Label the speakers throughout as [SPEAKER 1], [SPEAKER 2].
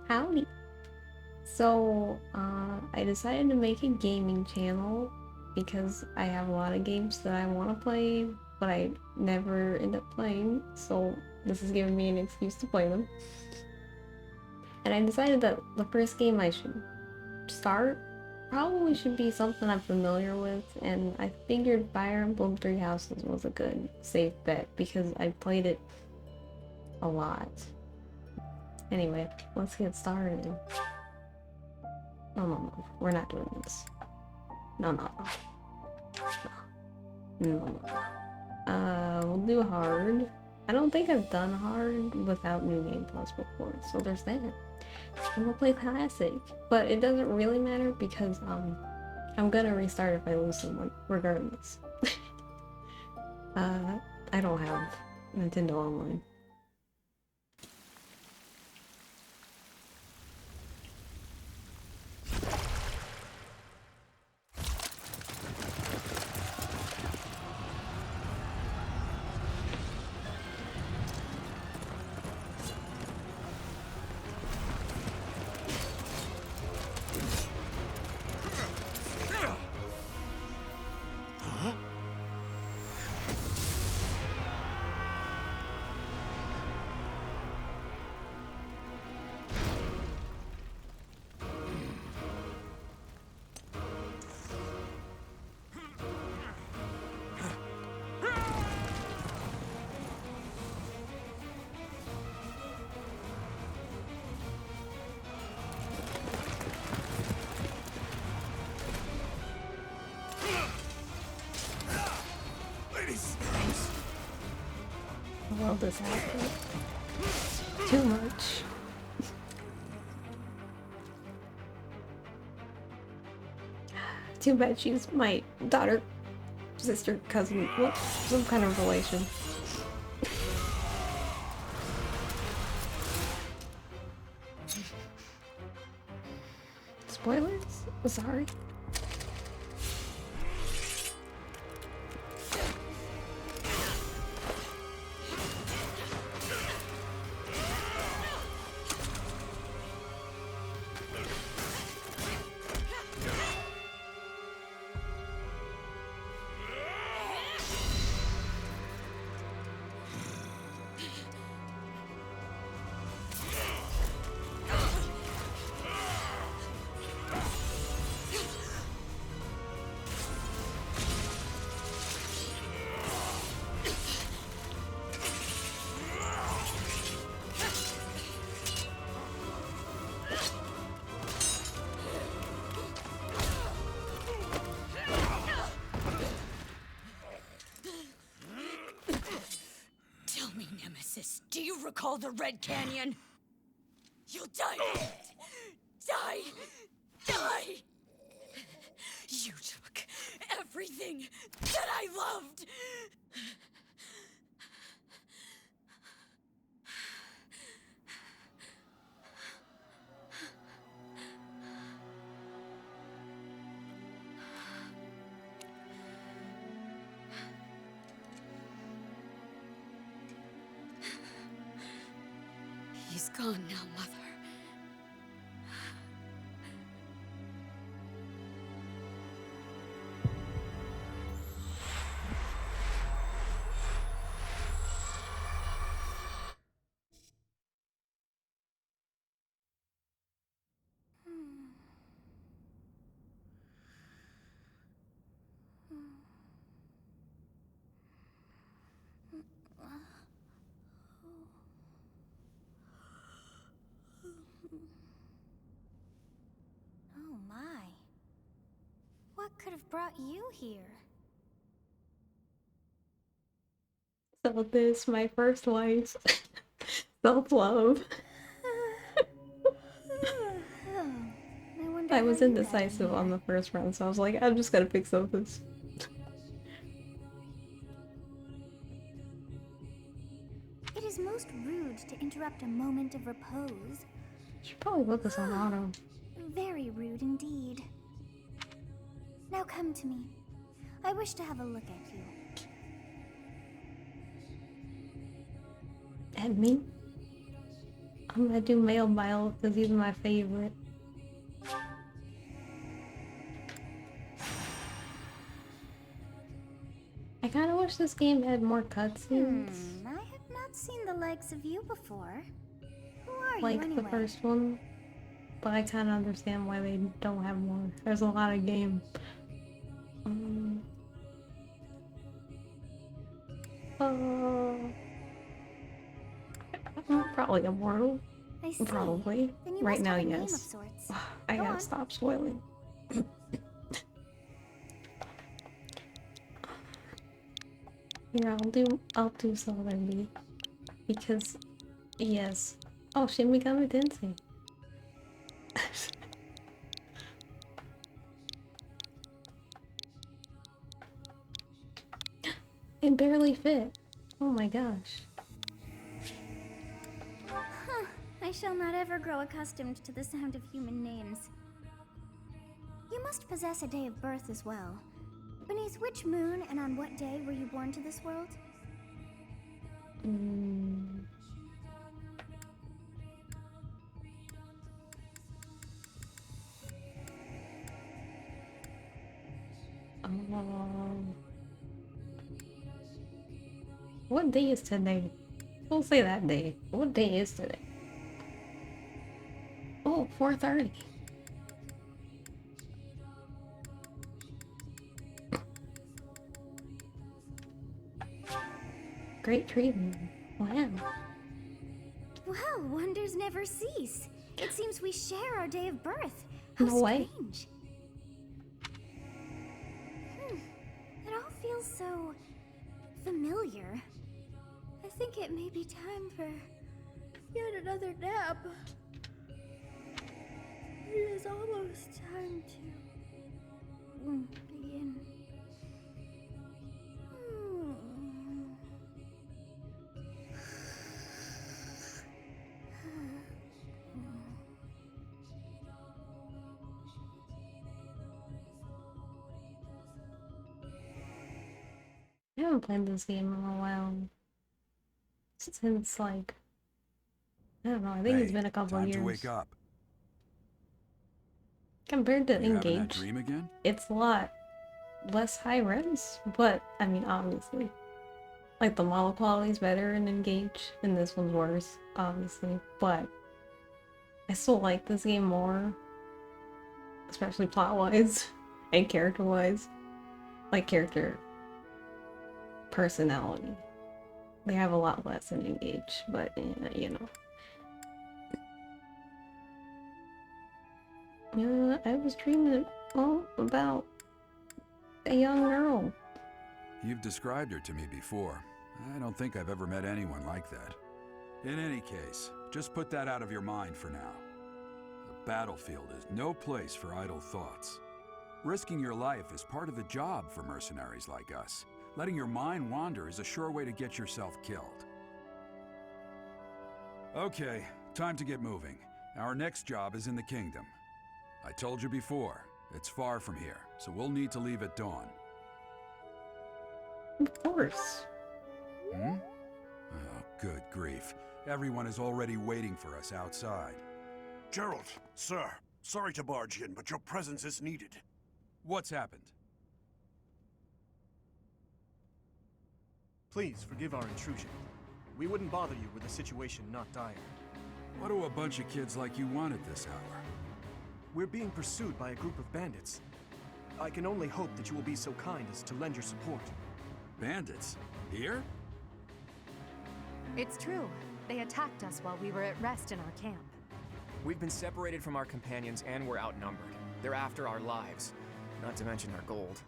[SPEAKER 1] Howdy. So, I decided to make a gaming channel because I have a lot of games that I want to play, but I never end up playing, so this is giving me an excuse to play them. And I decided that the first game I should start probably should be something I'm familiar with, and I figured Fire Emblem Three Houses was a good, safe bet because I played it a lot. Anyway, let's get started. No, we're not doing this. No. We'll do hard. I don't think I've done hard without New Game Plus before, so there's that. And we'll play classic, but it doesn't really matter because I'm gonna restart if I lose someone, regardless. I don't have Nintendo Online. Well, this happened. Too much. Too bad she's my daughter, sister, cousin, what? Some kind of relation. Spoilers? Sorry.
[SPEAKER 2] Do you recall the Red Canyon? You'll die! Die! You took everything that I loved! He's gone now, Mother.
[SPEAKER 3] Oh my. What could have brought you here?
[SPEAKER 1] So this, my first wife. Self-love. I was indecisive on the first round, so I was like, I'm just gonna pick Sophus.
[SPEAKER 3] It is most rude to interrupt a moment of repose.
[SPEAKER 1] Should probably put this on auto.
[SPEAKER 3] Very rude indeed. Now come to me. I wish to have a look at you.
[SPEAKER 1] At me? I'm gonna do male Mile because he's my favorite. I kind of wish this game had more cutscenes.
[SPEAKER 3] I have not seen the likes of you before. Who are
[SPEAKER 1] Like
[SPEAKER 3] you anyway?
[SPEAKER 1] the first one. But I kind of understand why they don't have more. There's a lot of game. Probably immortal.
[SPEAKER 3] I see.
[SPEAKER 1] Probably.
[SPEAKER 3] Then you
[SPEAKER 1] Right
[SPEAKER 3] must
[SPEAKER 1] now,
[SPEAKER 3] have a name of
[SPEAKER 1] yes.
[SPEAKER 3] sorts.
[SPEAKER 1] I
[SPEAKER 3] Go
[SPEAKER 1] gotta
[SPEAKER 3] on.
[SPEAKER 1] stop spoiling. Here, I'll do Solar because, yes. Oh, Shin Megami Tensei. It barely fit. Oh my gosh.
[SPEAKER 3] I shall not ever grow accustomed to the sound of human names. You must possess a day of birth as well. Beneath which moon and on what day were you born to this world?
[SPEAKER 1] What day is today? We'll say that day. What day is today? Oh, 4:30. Great treatment. Wow.
[SPEAKER 3] Well, wonders never cease. It seems we share our day of birth. How
[SPEAKER 1] No way.
[SPEAKER 3] strange. It all feels so familiar. I think it may be time for yet another nap. It is almost time to begin.
[SPEAKER 1] I haven't played this game in a while. Since, like, I don't know, I think it's been a couple
[SPEAKER 4] time
[SPEAKER 1] years.
[SPEAKER 4] to wake up.
[SPEAKER 1] Compared to
[SPEAKER 4] You having that
[SPEAKER 1] Engage,
[SPEAKER 4] dream again?
[SPEAKER 1] it's a lot less high res, but, I mean, obviously. Like, the model quality is better in Engage, and this one's worse, obviously, but I still like this game more, especially plot-wise and character-wise. Like, character personality. They have a lot less in Engage, but, you know. I was dreaming, about a young girl.
[SPEAKER 4] You've described her to me before. I don't think I've ever met anyone like that. In any case, just put that out of your mind for now. The battlefield is no place for idle thoughts. Risking your life is part of the job for mercenaries like us. Letting your mind wander is a sure way to get yourself killed. Okay, time to get moving. Our next job is in the kingdom. I told you before, it's far from here, so we'll need to leave at dawn.
[SPEAKER 1] Of course.
[SPEAKER 4] Oh, good grief. Everyone is already waiting for us outside.
[SPEAKER 5] Gerald, sir, sorry to barge in, but your presence is needed.
[SPEAKER 4] What's happened?
[SPEAKER 6] Please forgive our intrusion. We wouldn't bother you with a situation not dire.
[SPEAKER 4] What do a bunch of kids like you want at this hour?
[SPEAKER 6] We're being pursued by a group of bandits. I can only hope that you will be so kind as to lend your support.
[SPEAKER 4] Bandits? Here?
[SPEAKER 7] It's true. They attacked us while we were at rest in our camp.
[SPEAKER 8] We've been separated from our companions and we're outnumbered. They're after our lives, not to mention our gold.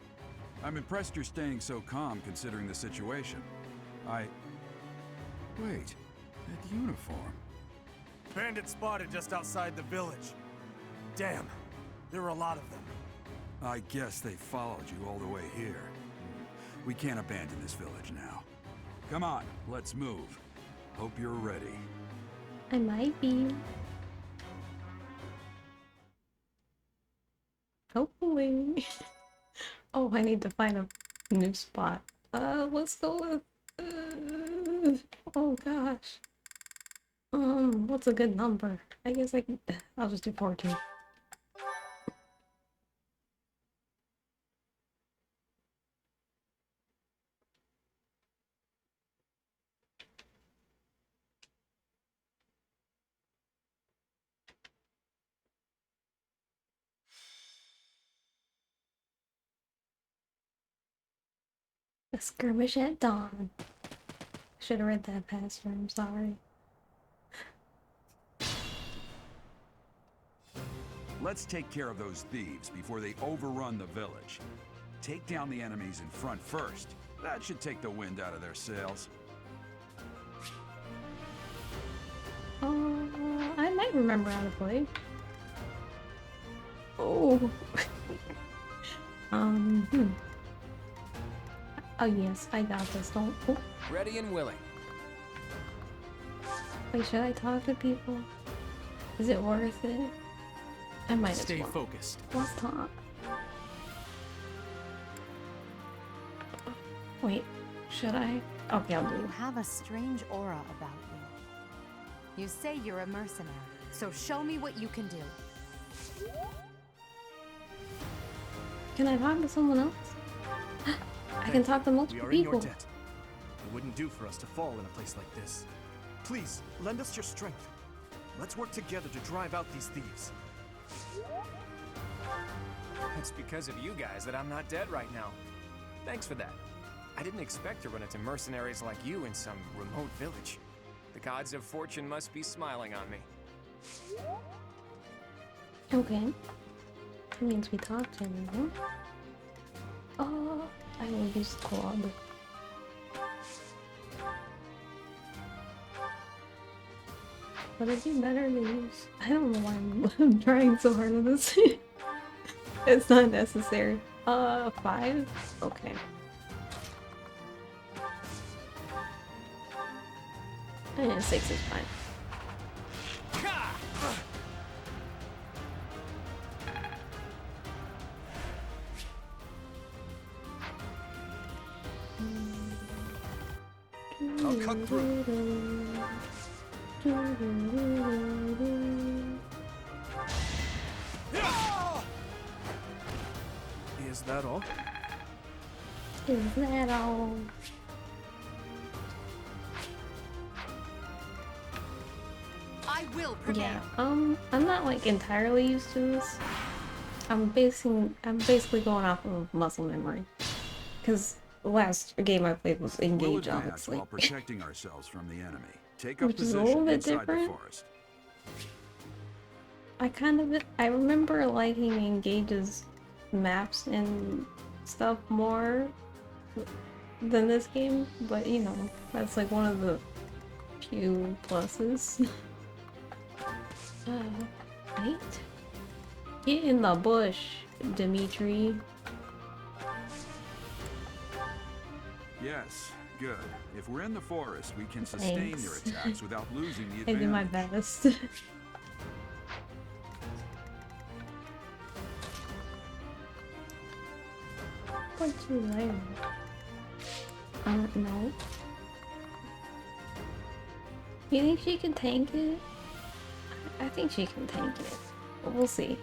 [SPEAKER 4] I'm impressed you're staying so calm considering the situation. Wait, that uniform.
[SPEAKER 5] Bandits spotted just outside the village. Damn, there are a lot of them.
[SPEAKER 4] I guess they followed you all the way here. We can't abandon this village now. Come on, let's move. Hope you're ready.
[SPEAKER 1] I might be. Hopefully. Oh, I need to find a new spot. Let's go with... oh gosh. What's a good number? I guess I'll just do 14. A skirmish at dawn. Should have read that faster, I'm sorry.
[SPEAKER 4] Let's take care of those thieves before they overrun the village. Take down the enemies in front first. That should take the wind out of their sails.
[SPEAKER 1] I might remember how to play. Oh. Oh yes, I got this. Don't. Oh.
[SPEAKER 8] Ready and willing.
[SPEAKER 1] Wait, should I talk to people? Is it worth it? I might as
[SPEAKER 6] Stay
[SPEAKER 1] well.
[SPEAKER 6] focused.
[SPEAKER 1] Let's talk. Wait, should I? Okay, I'll do
[SPEAKER 7] You
[SPEAKER 1] it.
[SPEAKER 7] have a strange aura about you. You say you're a mercenary, so show me what you can do.
[SPEAKER 1] Can I talk to someone else? I can talk to
[SPEAKER 6] We
[SPEAKER 1] multiple
[SPEAKER 6] are in your
[SPEAKER 1] people.
[SPEAKER 6] debt. It wouldn't do for us to fall in a place like this. Please, lend us your strength. Let's work together to drive out these thieves.
[SPEAKER 8] It's because of you guys that I'm not dead right now. Thanks for that. I didn't expect to run into mercenaries like you in some remote village. The gods of fortune must be smiling on me.
[SPEAKER 1] Okay. That means we talk to him, huh? Oh, I will use club. Would it be better to use? I don't know why I'm trying so hard on this. It's not necessary. 5? Okay. And 6 is fine.
[SPEAKER 6] I'll cut through. Is that all?
[SPEAKER 1] Is that all?
[SPEAKER 7] I will prevail.
[SPEAKER 1] Yeah. I'm not like entirely used to this. I'm basically going off of muscle memory. Cause the last game I played was
[SPEAKER 4] We'll
[SPEAKER 1] Engage,
[SPEAKER 4] advance
[SPEAKER 1] obviously.
[SPEAKER 4] while protecting ourselves from the enemy. Take up
[SPEAKER 1] Which is a little
[SPEAKER 4] position
[SPEAKER 1] bit
[SPEAKER 4] inside the
[SPEAKER 1] different.
[SPEAKER 4] forest.
[SPEAKER 1] I remember liking Engage's maps and stuff more than this game, but you know, that's like one of the few pluses. Wait. Get in the bush, Dimitri.
[SPEAKER 4] Yes, good. If we're in the forest, we can sustain your
[SPEAKER 1] Thanks.
[SPEAKER 4] attacks without losing the
[SPEAKER 1] I did my
[SPEAKER 4] advantage.
[SPEAKER 1] best. What's you there? No. You think she can tank it? I think she can tank it. But we'll see.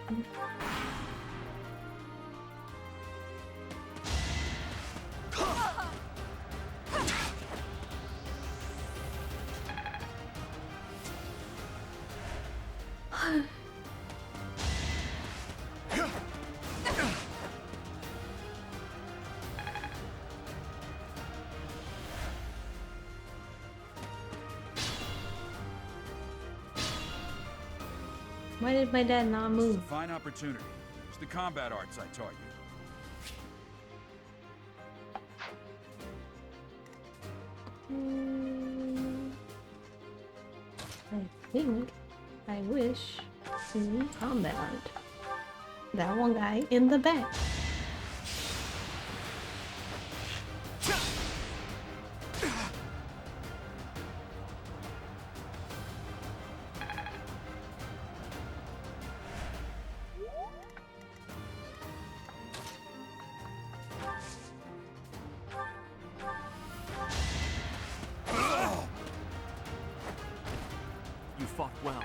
[SPEAKER 1] Why did my dad not
[SPEAKER 4] This is
[SPEAKER 1] move?
[SPEAKER 4] a fine opportunity. Use the combat arts I taught you.
[SPEAKER 1] I think I wish to combat that one guy in the back.
[SPEAKER 6] fought well.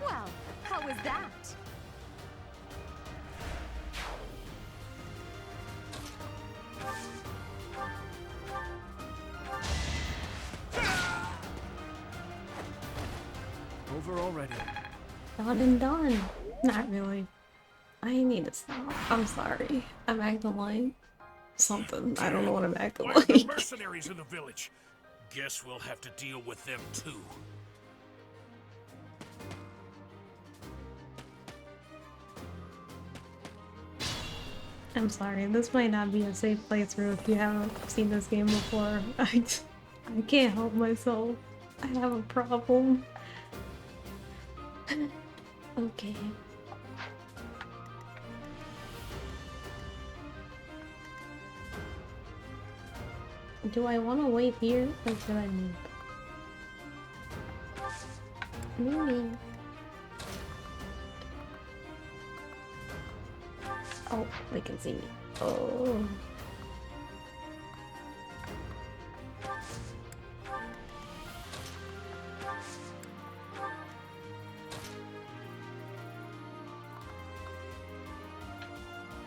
[SPEAKER 7] Well, how was that?
[SPEAKER 6] Over already.
[SPEAKER 1] Done and done. Not really. I need to stop. I'm sorry. I'm acting like something. I don't know what I'm acting
[SPEAKER 9] Why are the
[SPEAKER 1] like.
[SPEAKER 9] mercenaries in the village? Guess we'll have to deal with them too.
[SPEAKER 1] I'm sorry. This might not be a safe playthrough if you haven't seen this game before. I can't help myself. I have a problem. Okay. Do I want to wait here or should I move? Moving. Oh, they can see me. Oh.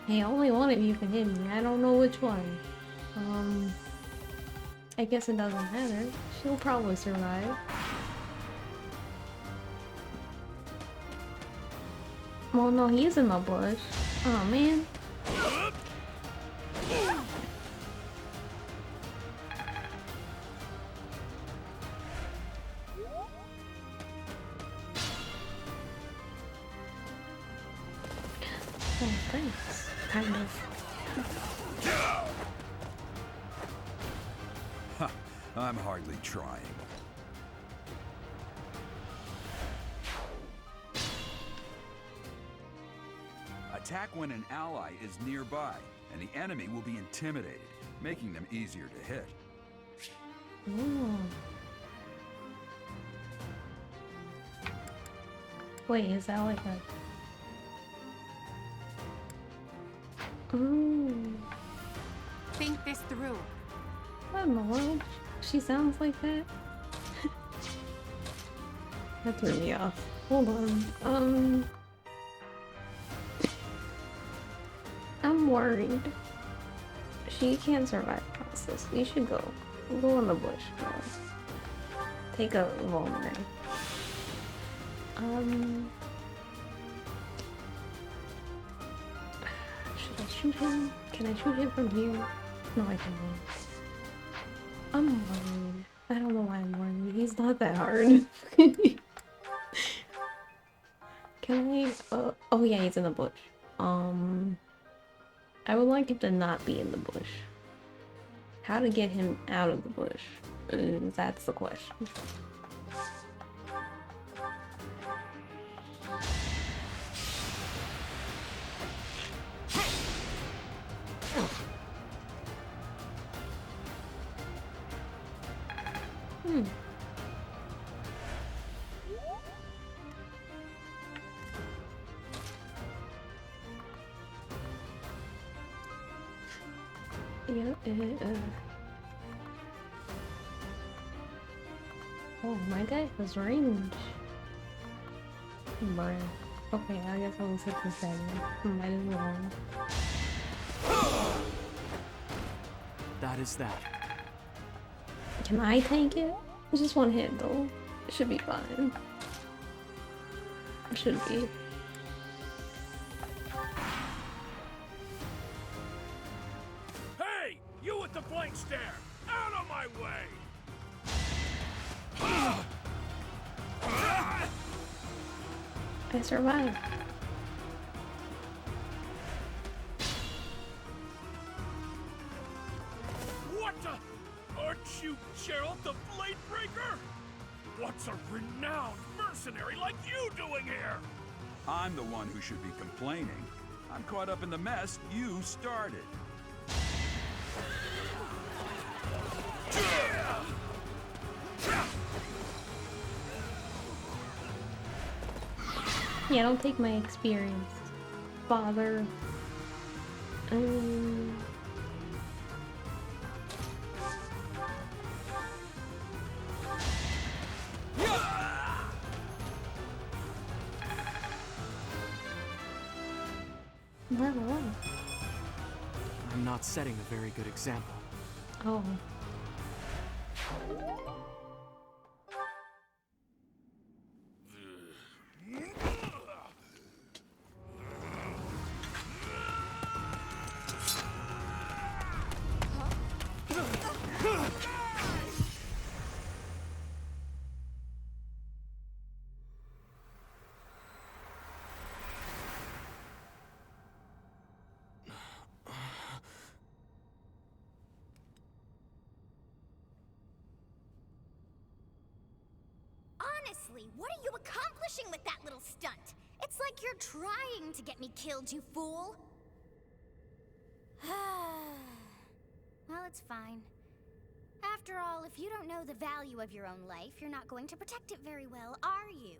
[SPEAKER 1] Hey, only one of you can hit me. I don't know which one. I guess it doesn't matter. She'll probably survive. Well, no, he's in my bush. Oh, man. Oh, thanks. Kind of.
[SPEAKER 4] I'm hardly trying. Attack when an ally is nearby, and the enemy will be intimidated, making them easier to hit.
[SPEAKER 1] Ooh. Wait, is that like a... Ooh.
[SPEAKER 7] Think this through.
[SPEAKER 1] What in the world? She sounds like that? That threw me off. Hold on. I'm worried. She can't survive past this. You should go. Go in the bush. Go. Take a vulnerary. Should I shoot him? Can I shoot him from here? No, I can't. I'm worried. I don't know why I'm worried. He's not that hard. Can I? Oh yeah, he's in the bush. I would like him to not be in the bush. How to get him out of the bush? That's the question. Oh, my guy has range. Bruh. Okay, I guess I'll hit this guy. Might as well.
[SPEAKER 6] That is that.
[SPEAKER 1] Can I tank it? It's just one hit though. It should be fine. It should be.
[SPEAKER 9] Hey! You with the blank stare! Out of my way!
[SPEAKER 1] I survived.
[SPEAKER 9] What the? Aren't you Gerald the Bladebreaker? What's a renowned mercenary like you doing here?
[SPEAKER 4] I'm the one who should be complaining. I'm caught up in the mess you started.
[SPEAKER 1] Yeah, don't take my experience, father. Um, Level up.
[SPEAKER 6] I'm not setting a very good example.
[SPEAKER 1] Oh.
[SPEAKER 3] Honestly, what are you accomplishing with that little stunt? It's like you're trying to get me killed, you fool. Well, it's fine. After all, if you don't know the value of your own life, you're not going to protect it very well, are you?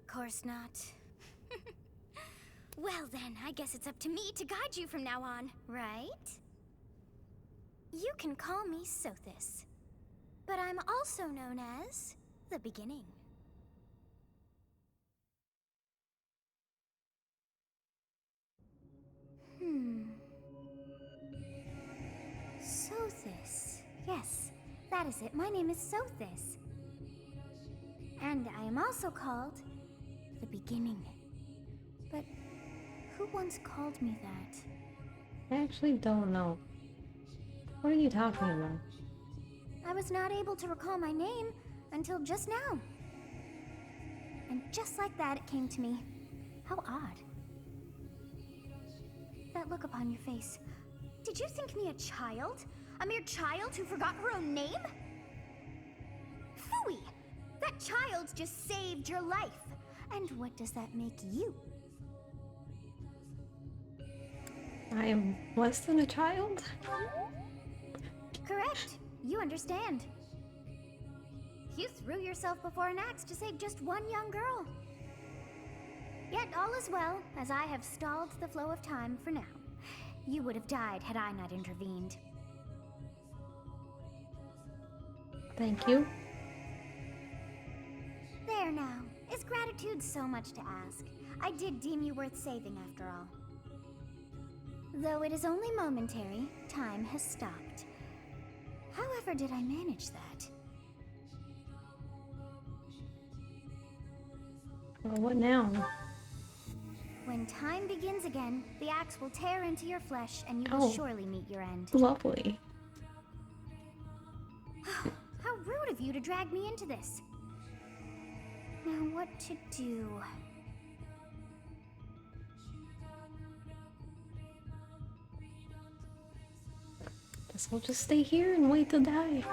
[SPEAKER 3] Course not. Well then, I guess it's up to me to guide you from now on, right? You can call me Sothis, but I'm also known as the Beginning. Sothis. Yes, that is it. My name is Sothis. And I am also called the Beginning. But who once called me that?
[SPEAKER 1] I actually don't know. What are you talking about?
[SPEAKER 3] I was not able to recall my name until just now. And just like that, it came to me. How odd. That look upon your face. Did you think me a child? A mere child who forgot her own name? Phooey! That child just saved your life. And what does that make you?
[SPEAKER 1] I am less than a child?
[SPEAKER 3] Correct. You understand. You threw yourself before an axe to save just one young girl. Yet all is well, as I have stalled the flow of time for now. You would have died had I not intervened.
[SPEAKER 1] Thank you.
[SPEAKER 3] There now. Is gratitude so much to ask? I did deem you worth saving after all. Though it is only momentary, time has stopped. However did I manage that?
[SPEAKER 1] Well, what now?
[SPEAKER 3] When time begins again, the axe will tear into your flesh and you will surely meet your end.
[SPEAKER 1] Lovely.
[SPEAKER 3] How rude of you to drag me into this. Now what to do?
[SPEAKER 1] Guess I'll just stay here and wait to die.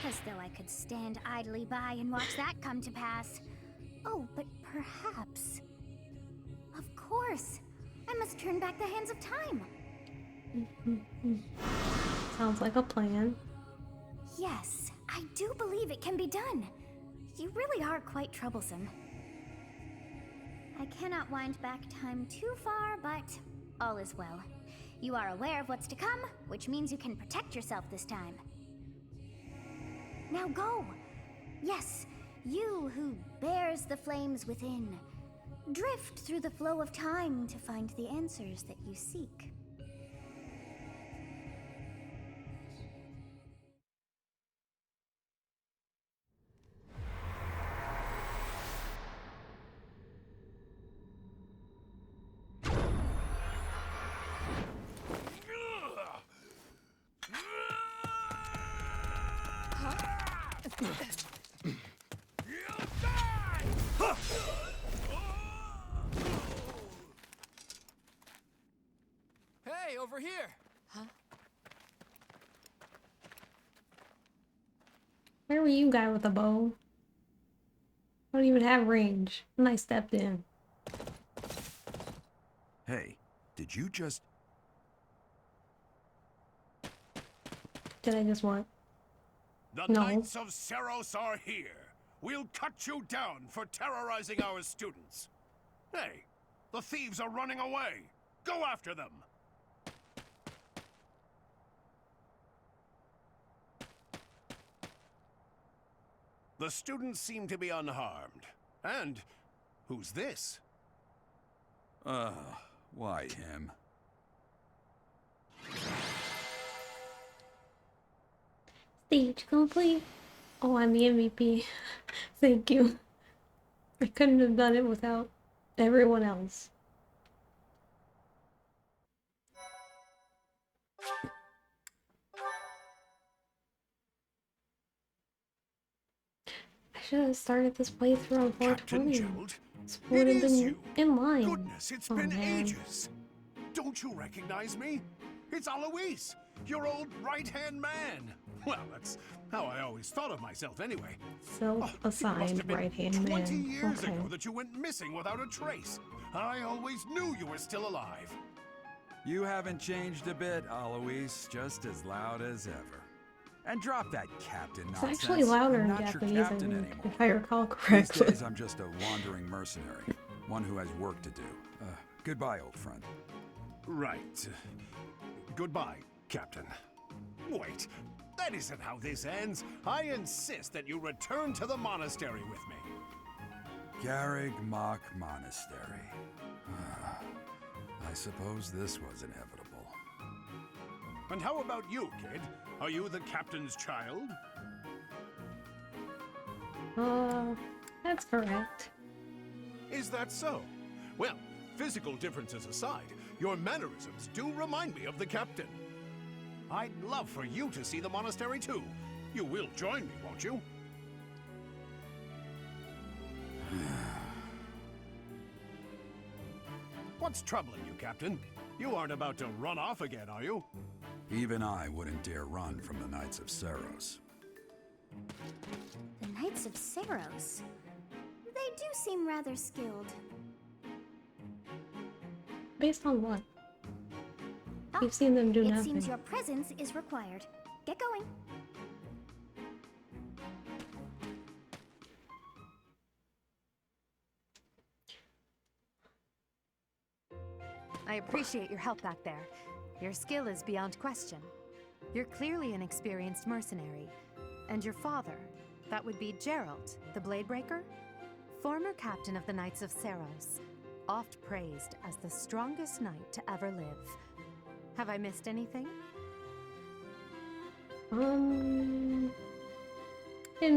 [SPEAKER 3] As though I could stand idly by and watch that come to pass. Oh, but perhaps... Of course! I must turn back the hands of time!
[SPEAKER 1] Sounds like a plan.
[SPEAKER 3] Yes, I do believe it can be done. You really are quite troublesome. I cannot wind back time too far, but all is well. You are aware of what's to come, which means you can protect yourself this time. Now go! Yes, you who bears the flames within. Drift through the flow of time to find the answers that you seek.
[SPEAKER 8] Hey, over here!
[SPEAKER 1] Where were you, guy with a bow? I don't even have range. And I stepped in.
[SPEAKER 4] Hey, did you just...
[SPEAKER 1] Did I just what?
[SPEAKER 9] The
[SPEAKER 1] No.
[SPEAKER 9] Knights of Seros are here. we'll cut you down for terrorizing our students. Hey, the thieves are running away. Go after them. The students seem to be unharmed. And who's this?
[SPEAKER 4] Why him?
[SPEAKER 1] Stage complete. Oh, I'm the MVP. Thank you. I couldn't have done it without everyone else. I should have started this playthrough on 420.
[SPEAKER 9] It
[SPEAKER 1] Would have
[SPEAKER 9] is
[SPEAKER 1] been
[SPEAKER 9] you.
[SPEAKER 1] in line.
[SPEAKER 9] Goodness, it's
[SPEAKER 1] Oh,
[SPEAKER 9] been
[SPEAKER 1] man.
[SPEAKER 9] ages. Don't you recognize me? It's Alois, your old right-hand man. Well, that's how I always thought of myself anyway. It must
[SPEAKER 1] Self-assigned
[SPEAKER 9] have been
[SPEAKER 1] right-hand
[SPEAKER 9] 20
[SPEAKER 1] man.
[SPEAKER 9] years
[SPEAKER 1] Okay.
[SPEAKER 9] ago that you went missing without a trace. I always knew you were still alive.
[SPEAKER 4] You haven't changed a bit, Alois. Just as loud as ever. And drop that captain
[SPEAKER 1] It's
[SPEAKER 4] nonsense.
[SPEAKER 1] actually louder
[SPEAKER 4] I'm
[SPEAKER 1] in
[SPEAKER 4] not your
[SPEAKER 1] Japanese, I
[SPEAKER 4] captain
[SPEAKER 1] think,
[SPEAKER 4] anymore.
[SPEAKER 1] if I recall
[SPEAKER 4] These
[SPEAKER 1] correctly.
[SPEAKER 4] days, I'm just a wandering mercenary. One who has work to do. Goodbye, old friend.
[SPEAKER 9] Right. Goodbye, Captain. Wait, that isn't how this ends. I insist that you return to the monastery with me.
[SPEAKER 4] Garrig Mach Monastery. I suppose this was inevitable.
[SPEAKER 9] And how about you, kid? Are you the captain's child?
[SPEAKER 1] That's correct.
[SPEAKER 9] Is that so? Well, physical differences aside, your mannerisms do remind me of the captain. I'd love for you to see the monastery too. You will join me, won't you? What's troubling you, Captain? You aren't about to run off again, are you?
[SPEAKER 4] Even I wouldn't dare run from the Knights of Seros.
[SPEAKER 3] The Knights of Seros. They do seem rather skilled.
[SPEAKER 1] Based on what?
[SPEAKER 3] Ah,
[SPEAKER 1] We've seen them do
[SPEAKER 3] it
[SPEAKER 1] nothing.
[SPEAKER 3] seems your presence is required. Get going.
[SPEAKER 7] I appreciate your help back there. Your skill is beyond question. You're clearly an experienced mercenary. And your father, that would be Geralt, the Bladebreaker? Former captain of the Knights of Seros, oft praised as the strongest knight to ever live. Have I missed anything?
[SPEAKER 1] Didn't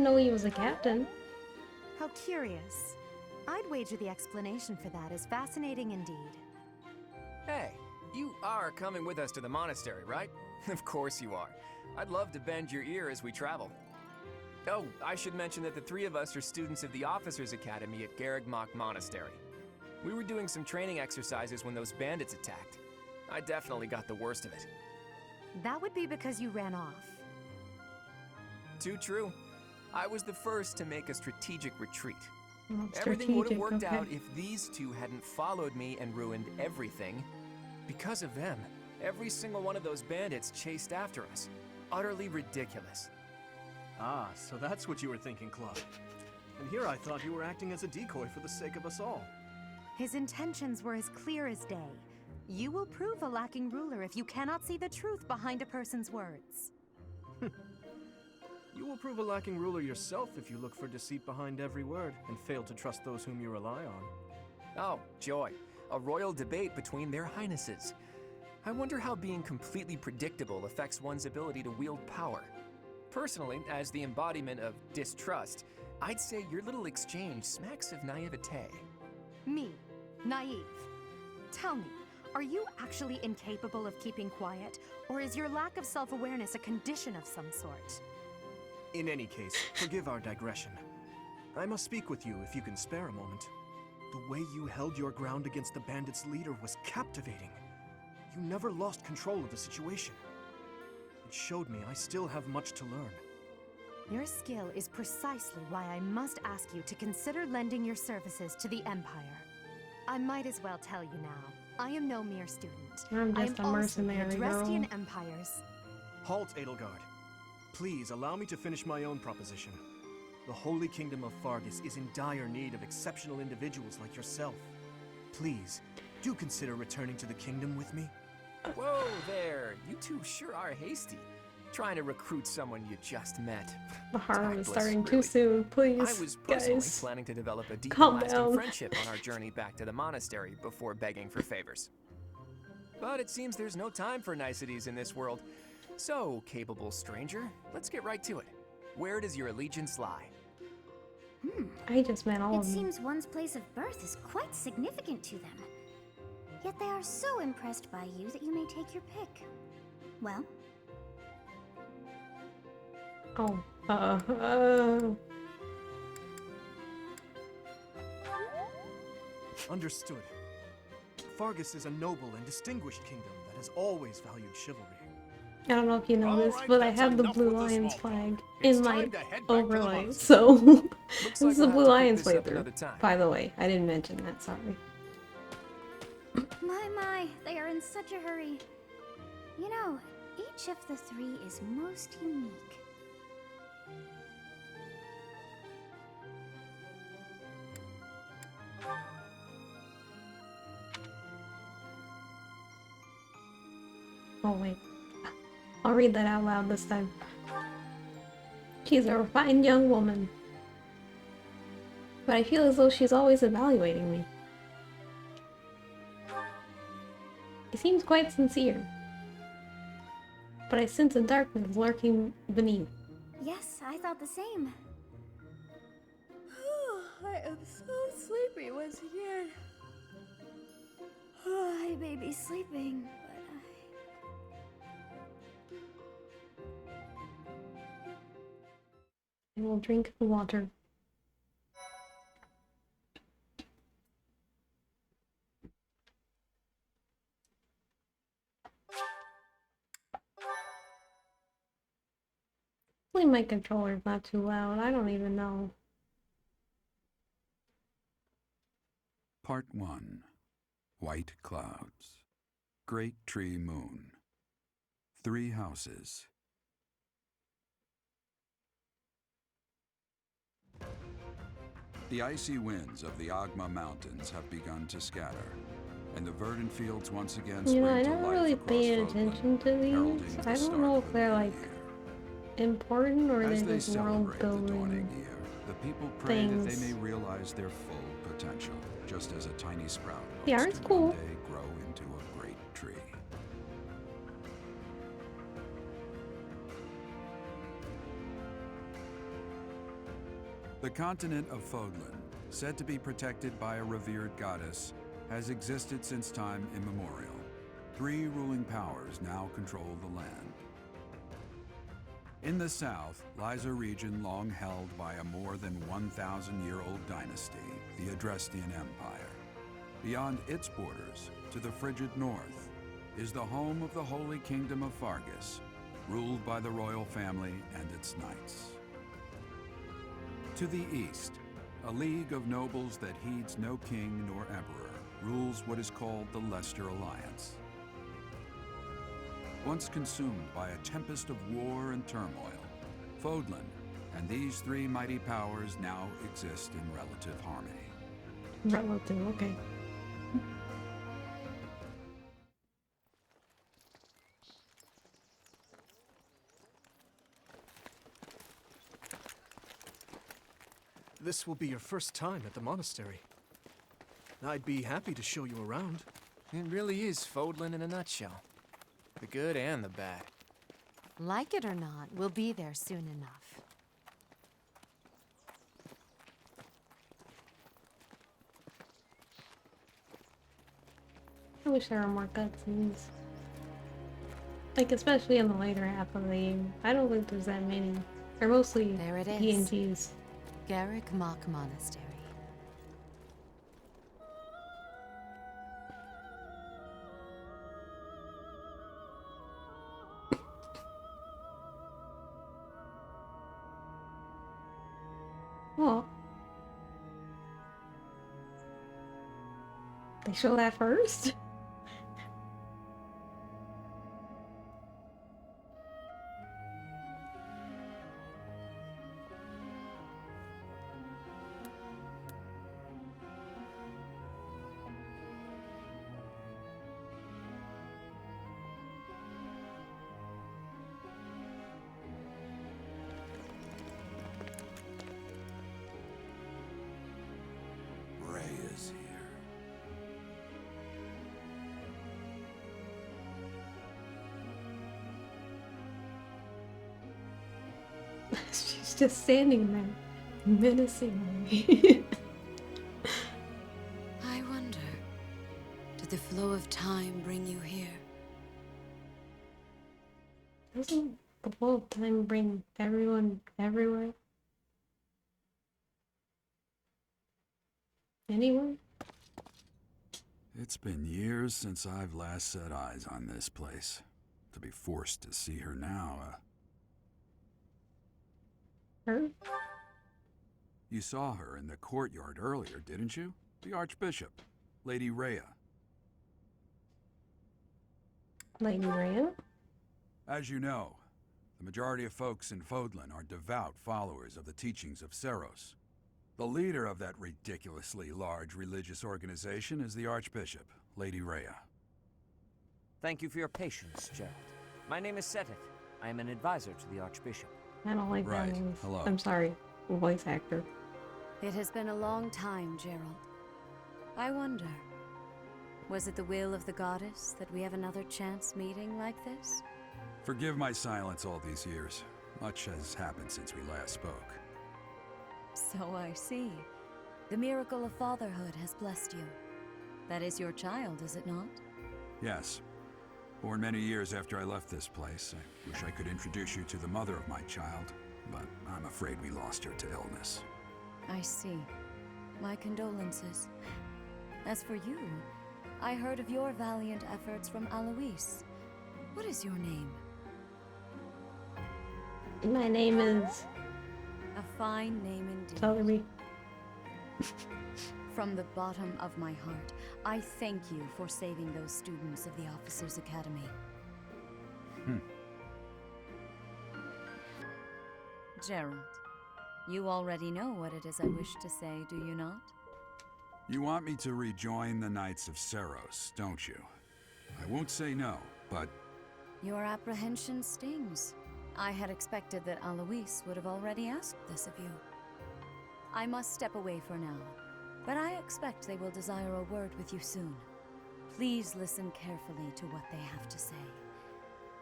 [SPEAKER 1] know he was a captain.
[SPEAKER 7] How curious. I'd wager the explanation for that is fascinating indeed.
[SPEAKER 8] Hey, you are coming with us to the monastery, right? Of course you are. I'd love to bend your ear as we travel. Oh, I should mention that the three of us are students of the Officers' Academy at Garrig Mach Monastery. We were doing some training exercises when those bandits attacked. I definitely got the worst of it.
[SPEAKER 7] That would be because you ran off.
[SPEAKER 8] Too true. I was the first to make a strategic retreat.
[SPEAKER 1] Well,
[SPEAKER 8] Everything would have worked
[SPEAKER 1] okay.
[SPEAKER 8] out if these two hadn't followed me and ruined everything. Because of them, every single one of those bandits chased after us. Utterly ridiculous.
[SPEAKER 6] Ah, so that's what you were thinking, Claude. And here I thought you were acting as a decoy for the sake of us all.
[SPEAKER 7] His intentions were as clear as day. You will prove a lacking ruler if you cannot see the truth behind a person's words.
[SPEAKER 6] You will prove a lacking ruler yourself if you look for deceit behind every word and fail to trust those whom you rely on.
[SPEAKER 8] Oh, joy. A royal debate between their highnesses. I wonder how being completely predictable affects one's ability to wield power. Personally, as the embodiment of distrust, I'd say your little exchange smacks of naivete.
[SPEAKER 7] Me, naive. Tell me, are you actually incapable of keeping quiet, or is your lack of self-awareness a condition of some sort?
[SPEAKER 6] In any case, forgive our digression. I must speak with you if you can spare a moment. The way you held your ground against the bandits' leader was captivating. You never lost control of the situation. It showed me I still have much to learn.
[SPEAKER 7] Your skill is precisely why I must ask you to consider lending your services to the Empire. I might as well tell you now, I am no mere student.
[SPEAKER 1] I'm
[SPEAKER 7] I
[SPEAKER 1] just
[SPEAKER 7] am
[SPEAKER 1] a
[SPEAKER 7] also the
[SPEAKER 1] mercenary
[SPEAKER 7] Adrestian
[SPEAKER 1] girl.
[SPEAKER 7] Empire's.
[SPEAKER 6] Halt, Edelgard. Please allow me to finish my own proposition. The Holy Kingdom of Fargus is in dire need of exceptional individuals like yourself. Please, do consider returning to the kingdom with me.
[SPEAKER 8] Whoa there, you two sure are hasty. Trying to recruit someone you just met.
[SPEAKER 1] The harm is
[SPEAKER 8] Tactless,
[SPEAKER 1] starting too
[SPEAKER 8] really.
[SPEAKER 1] soon. Please,
[SPEAKER 8] I was personally
[SPEAKER 1] guys.
[SPEAKER 8] planning to develop a deep
[SPEAKER 1] Calm
[SPEAKER 8] and lasting
[SPEAKER 1] down.
[SPEAKER 8] friendship on our journey back to the monastery before begging for favors. But it seems there's no time for niceties in this world. So, capable stranger, let's get right to it. Where does your allegiance lie?
[SPEAKER 1] I just met all
[SPEAKER 3] It
[SPEAKER 1] of them.
[SPEAKER 3] seems one's place of birth is quite significant to them. Yet they are so impressed by you that you may take your pick. Well,
[SPEAKER 1] Oh,
[SPEAKER 6] Understood. Fargus is a noble and distinguished kingdom that has always valued chivalry.
[SPEAKER 1] I don't know if you know
[SPEAKER 9] All
[SPEAKER 1] this,
[SPEAKER 9] right,
[SPEAKER 1] but I
[SPEAKER 9] that's
[SPEAKER 1] have the
[SPEAKER 9] enough
[SPEAKER 1] Blue
[SPEAKER 9] with the
[SPEAKER 1] Lions
[SPEAKER 9] small
[SPEAKER 1] flag
[SPEAKER 9] talk. It's
[SPEAKER 1] in my
[SPEAKER 9] time to head back to the
[SPEAKER 1] overlay,
[SPEAKER 9] monastery.
[SPEAKER 1] so
[SPEAKER 8] Looks
[SPEAKER 1] this
[SPEAKER 8] like
[SPEAKER 1] is the
[SPEAKER 8] we'll
[SPEAKER 1] Blue
[SPEAKER 8] have to pick
[SPEAKER 1] Lions
[SPEAKER 8] this up
[SPEAKER 1] playthrough.
[SPEAKER 8] another time.
[SPEAKER 1] By the way, I didn't mention that. Sorry.
[SPEAKER 3] my, they are in such a hurry. You know, each of the three is most unique.
[SPEAKER 1] Oh wait, I'll read that out loud this time. She's a refined young woman, but I feel as though she's always evaluating me. He seems quite sincere, but I sense a darkness lurking beneath.
[SPEAKER 3] Yes, I thought the same. I am so sleepy once again. I may be sleeping, but
[SPEAKER 1] I will drink the water. Hopefully my controller's not too loud. I don't even know.
[SPEAKER 4] Part 1. White Clouds. Great Tree Moon. 3 houses. The icy winds of the Agma Mountains have begun to scatter, and the verdant fields once again
[SPEAKER 1] You
[SPEAKER 4] spring
[SPEAKER 1] know, I
[SPEAKER 4] to
[SPEAKER 1] never
[SPEAKER 4] life
[SPEAKER 1] really
[SPEAKER 4] across
[SPEAKER 1] paid
[SPEAKER 4] Fodlan,
[SPEAKER 1] attention to
[SPEAKER 4] heralding
[SPEAKER 1] these.
[SPEAKER 4] the
[SPEAKER 1] I don't
[SPEAKER 4] start
[SPEAKER 1] know
[SPEAKER 4] of
[SPEAKER 1] if
[SPEAKER 4] a
[SPEAKER 1] they're
[SPEAKER 4] new
[SPEAKER 1] like
[SPEAKER 4] year.
[SPEAKER 1] important or
[SPEAKER 4] As
[SPEAKER 1] they're
[SPEAKER 4] they
[SPEAKER 1] just world
[SPEAKER 4] celebrate the dawning
[SPEAKER 1] building.
[SPEAKER 4] year, the people pray that they
[SPEAKER 1] things.
[SPEAKER 4] may realize their full potential, just as a tiny sprout
[SPEAKER 1] The
[SPEAKER 4] hopes
[SPEAKER 1] art's
[SPEAKER 4] to
[SPEAKER 1] cool.
[SPEAKER 4] one day grow into a great tree. The continent of Fodlan, said to be protected by a revered goddess, has existed since time immemorial. 3 ruling powers now control the land. In the south lies a region long held by a more than 1,000-year-old dynasty, the Adrestian Empire. Beyond its borders, to the frigid north, is the home of the Holy Kingdom of Fargus, ruled by the royal family and its knights. To the east, a league of nobles that heeds no king nor emperor rules what is called the Leicester Alliance. Once consumed by a tempest of war and turmoil, Fodlan and these 3 mighty powers now exist in relative harmony.
[SPEAKER 1] Relative, okay.
[SPEAKER 6] This will be your first time at the monastery. I'd be happy to show you around.
[SPEAKER 8] It really is Fodlan in a nutshell. The good and the bad.
[SPEAKER 7] Like it or not, we'll be there soon enough.
[SPEAKER 1] I wish there were more cutscenes. Like, especially in the later half of the game. I don't think there's that many. They're mostly
[SPEAKER 7] There it is.
[SPEAKER 1] PNGs.
[SPEAKER 7] Garrick Mock Monastery.
[SPEAKER 1] Oh. They show that first?
[SPEAKER 4] is here.
[SPEAKER 1] She's just standing there, menacingly.
[SPEAKER 2] I wonder, did the flow of time bring you here?
[SPEAKER 1] Doesn't the flow of time bring everyone everywhere? Anywhere?
[SPEAKER 4] It's been years since I've last set eyes on this place. To be forced to see her now,
[SPEAKER 1] Her?
[SPEAKER 4] You saw her in the courtyard earlier, didn't you? The Archbishop, Lady Rhea.
[SPEAKER 1] Lady Rhea?
[SPEAKER 4] As you know, the majority of folks in Fodlan are devout followers of the teachings of Seros. The leader of that ridiculously large religious organization is the Archbishop, Lady Rhea.
[SPEAKER 10] Thank you for your patience, Gerald. My name is Seteth. I am an advisor to the Archbishop.
[SPEAKER 1] I don't like
[SPEAKER 4] Right.
[SPEAKER 1] that name.
[SPEAKER 4] Hello.
[SPEAKER 1] I'm sorry, voice actor.
[SPEAKER 7] It has been a long time, Gerald. I wonder, was it the will of the goddess that we have another chance meeting like this?
[SPEAKER 4] Forgive my silence all these years. Much has happened since we last spoke.
[SPEAKER 7] So I see. The miracle of fatherhood has blessed you. That is your child, is it not?
[SPEAKER 4] Yes. Born many years after I left this place, I wish I could introduce you to the mother of my child, but I'm afraid we lost her to illness.
[SPEAKER 7] I see. My condolences. As for you, I heard of your valiant efforts from Alois. What is your name?
[SPEAKER 1] My name is...
[SPEAKER 7] A fine name indeed.
[SPEAKER 1] Tell me.
[SPEAKER 7] From the bottom of my heart, I thank you for saving those students of the Officers' Academy. Gerald, you already know what it is I wish to say, do you not?
[SPEAKER 4] You want me to rejoin the Knights of Seros, don't you? I won't say no, but
[SPEAKER 7] Your apprehension stings. I had expected that Alois would have already asked this of you. I must step away for now, but I expect they will desire a word with you soon. Please listen carefully to what they have to say.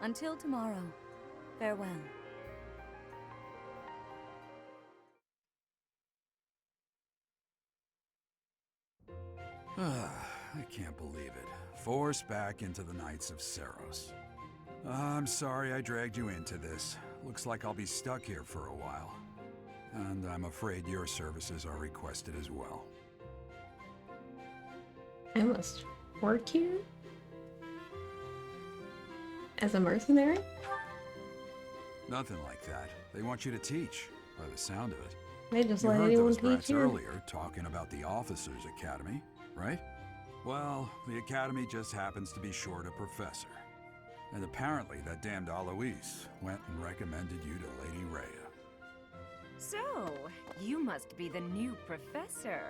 [SPEAKER 7] Until tomorrow, farewell.
[SPEAKER 4] I can't believe it. Forced back into the Knights of Seros. I'm sorry I dragged you into this. Looks like I'll be stuck here for a while. And I'm afraid your services are requested as well.
[SPEAKER 1] I must work here? As a mercenary?
[SPEAKER 4] Nothing like that. They want you to teach, by the sound of it.
[SPEAKER 1] They just
[SPEAKER 4] You
[SPEAKER 1] let
[SPEAKER 4] heard
[SPEAKER 1] anyone
[SPEAKER 4] those
[SPEAKER 1] teach
[SPEAKER 4] brats
[SPEAKER 1] here?
[SPEAKER 4] earlier talking about the Officers' Academy, right? Well, the Academy just happens to be short a professor. And apparently that damned Alois went and recommended you to Lady Rhea.
[SPEAKER 11] So, you must be the new professor.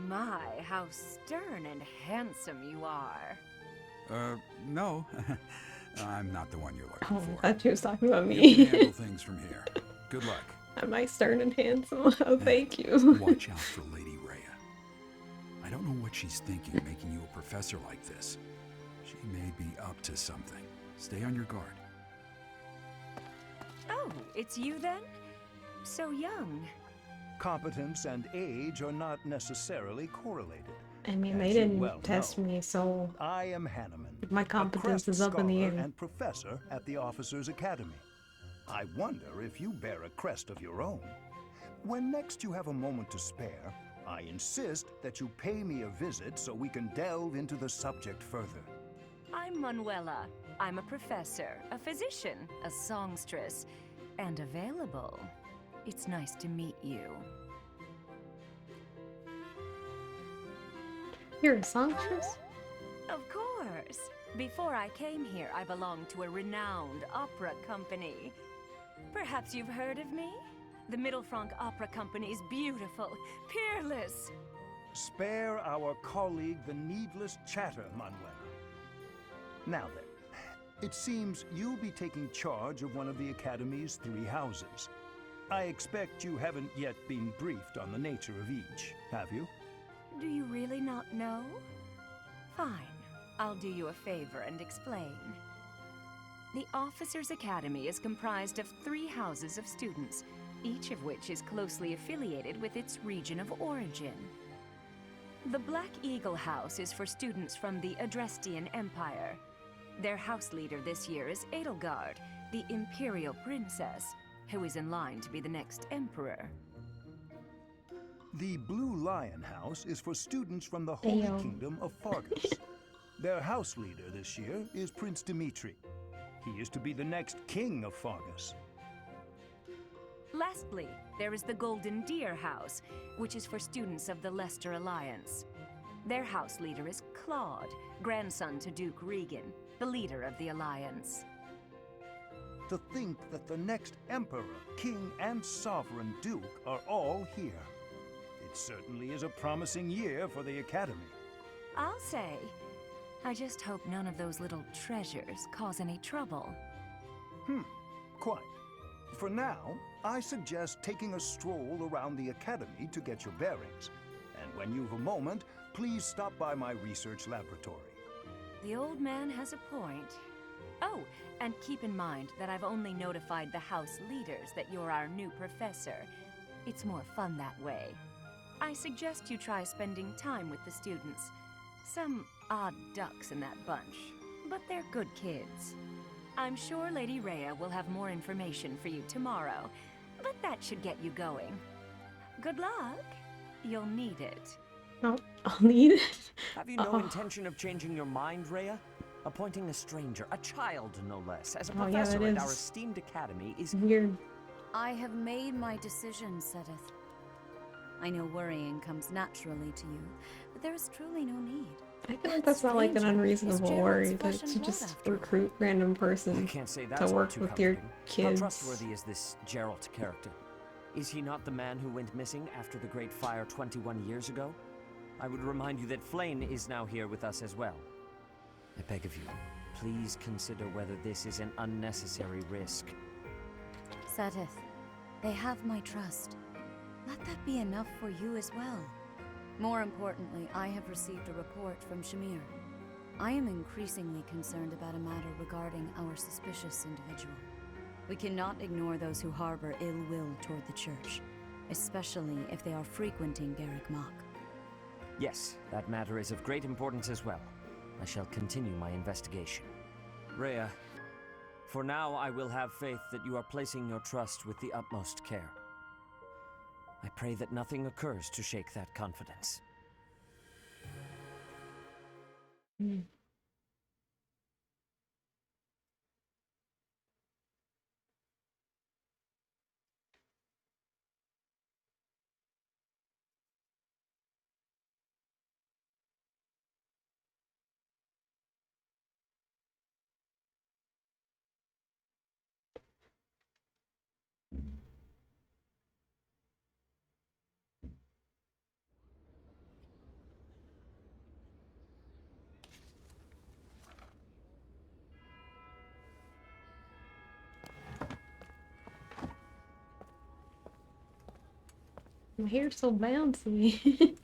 [SPEAKER 11] My, how stern and handsome you are.
[SPEAKER 4] No. I'm not the one you're looking
[SPEAKER 1] Oh,
[SPEAKER 4] for.
[SPEAKER 1] I thought you was talking about
[SPEAKER 4] You can
[SPEAKER 1] me.
[SPEAKER 4] handle things from here. Good luck.
[SPEAKER 1] Am I stern and handsome? Oh, thank you.
[SPEAKER 4] Watch out for Lady Rhea. I don't know what she's thinking making you a professor like this. She may be up to something. Stay on your guard.
[SPEAKER 11] Oh, it's you then? So young.
[SPEAKER 12] Competence and age are not necessarily correlated.
[SPEAKER 1] I mean,
[SPEAKER 12] As
[SPEAKER 1] they
[SPEAKER 12] you
[SPEAKER 1] didn't
[SPEAKER 12] well
[SPEAKER 1] test
[SPEAKER 12] know,
[SPEAKER 1] me, so
[SPEAKER 12] I am Hanneman,
[SPEAKER 1] my competence
[SPEAKER 12] a
[SPEAKER 1] is up in the
[SPEAKER 12] scholar
[SPEAKER 1] air.
[SPEAKER 12] and professor at the Officers' Academy. I wonder if you bear a crest of your own. When next you have a moment to spare, I insist that you pay me a visit so we can delve into the subject further.
[SPEAKER 11] I'm Manuela. I'm a professor, a physician, a songstress, and available. It's nice to meet you.
[SPEAKER 1] You're a songstress?
[SPEAKER 11] Of course. Before I came here, I belonged to a renowned opera company. Perhaps you've heard of me? The Middlefranc Opera Company is beautiful, peerless.
[SPEAKER 12] Spare our colleague the needless chatter, Manuela. Now then, it seems you'll be taking charge of one of the Academy's 3 houses. I expect you haven't yet been briefed on the nature of each, have you?
[SPEAKER 11] Do you really not know? Fine. I'll do you a favor and explain. The Officers' Academy is comprised of 3 houses of students, each of which is closely affiliated with its region of origin. The Black Eagle House is for students from the Adrestian Empire. Their house leader this year is Edelgard, the Imperial Princess, who is in line to be the next Emperor.
[SPEAKER 12] The Blue Lion House is for students from the Holy Kingdom of Fargus. Their house leader this year is Prince Dimitri. He is to be the next king of Fargus.
[SPEAKER 11] Lastly, there is the Golden Deer House, which is for students of the Leicester Alliance. Their house leader is Claude, grandson to Duke Regan, the leader of the Alliance.
[SPEAKER 12] To think that the next emperor, king, and sovereign duke are all here. It certainly is a promising year for the Academy.
[SPEAKER 11] I'll say. I just hope none of those little treasures cause any trouble.
[SPEAKER 12] Quite. For now, I suggest taking a stroll around the Academy to get your bearings. And when you've a moment, please stop by my research laboratory.
[SPEAKER 11] The old man has a point. Oh, and keep in mind that I've only notified the house leaders that you're our new professor. It's more fun that way. I suggest you try spending time with the students. Some odd ducks in that bunch, but they're good kids. I'm sure Lady Rhea will have more information for you tomorrow, but that should get you going. Good luck. You'll need it.
[SPEAKER 1] Oh, I'll need it.
[SPEAKER 10] Have you no intention of changing your mind, Rhea? Appointing a stranger, a child no less, as a professor at our esteemed academy is
[SPEAKER 1] weird.
[SPEAKER 13] I have made my decision, Sedith. I know worrying comes naturally to you, but there is truly no need.
[SPEAKER 1] I feel like that's not like an unreasonable worry, but to just recruit random person to work with your kids.
[SPEAKER 10] How trustworthy is this Geralt character? Is he not the man who went missing after the Great Fire 21 years ago? I would remind you that Flayn is now here with us as well. I beg of you, please consider whether this is an unnecessary risk.
[SPEAKER 13] Sedith, they have my trust. Let that be enough for you as well. More importantly, I have received a report from Shamir. I am increasingly concerned about a matter regarding our suspicious individual. We cannot ignore those who harbor ill will toward the Church, especially if they are frequenting Garrick Mach.
[SPEAKER 10] Yes, that matter is of great importance as well. I shall continue my investigation. Rhea, for now I will have faith that you are placing your trust with the utmost care. I pray that nothing occurs to shake that confidence.
[SPEAKER 1] My hair's so bouncy.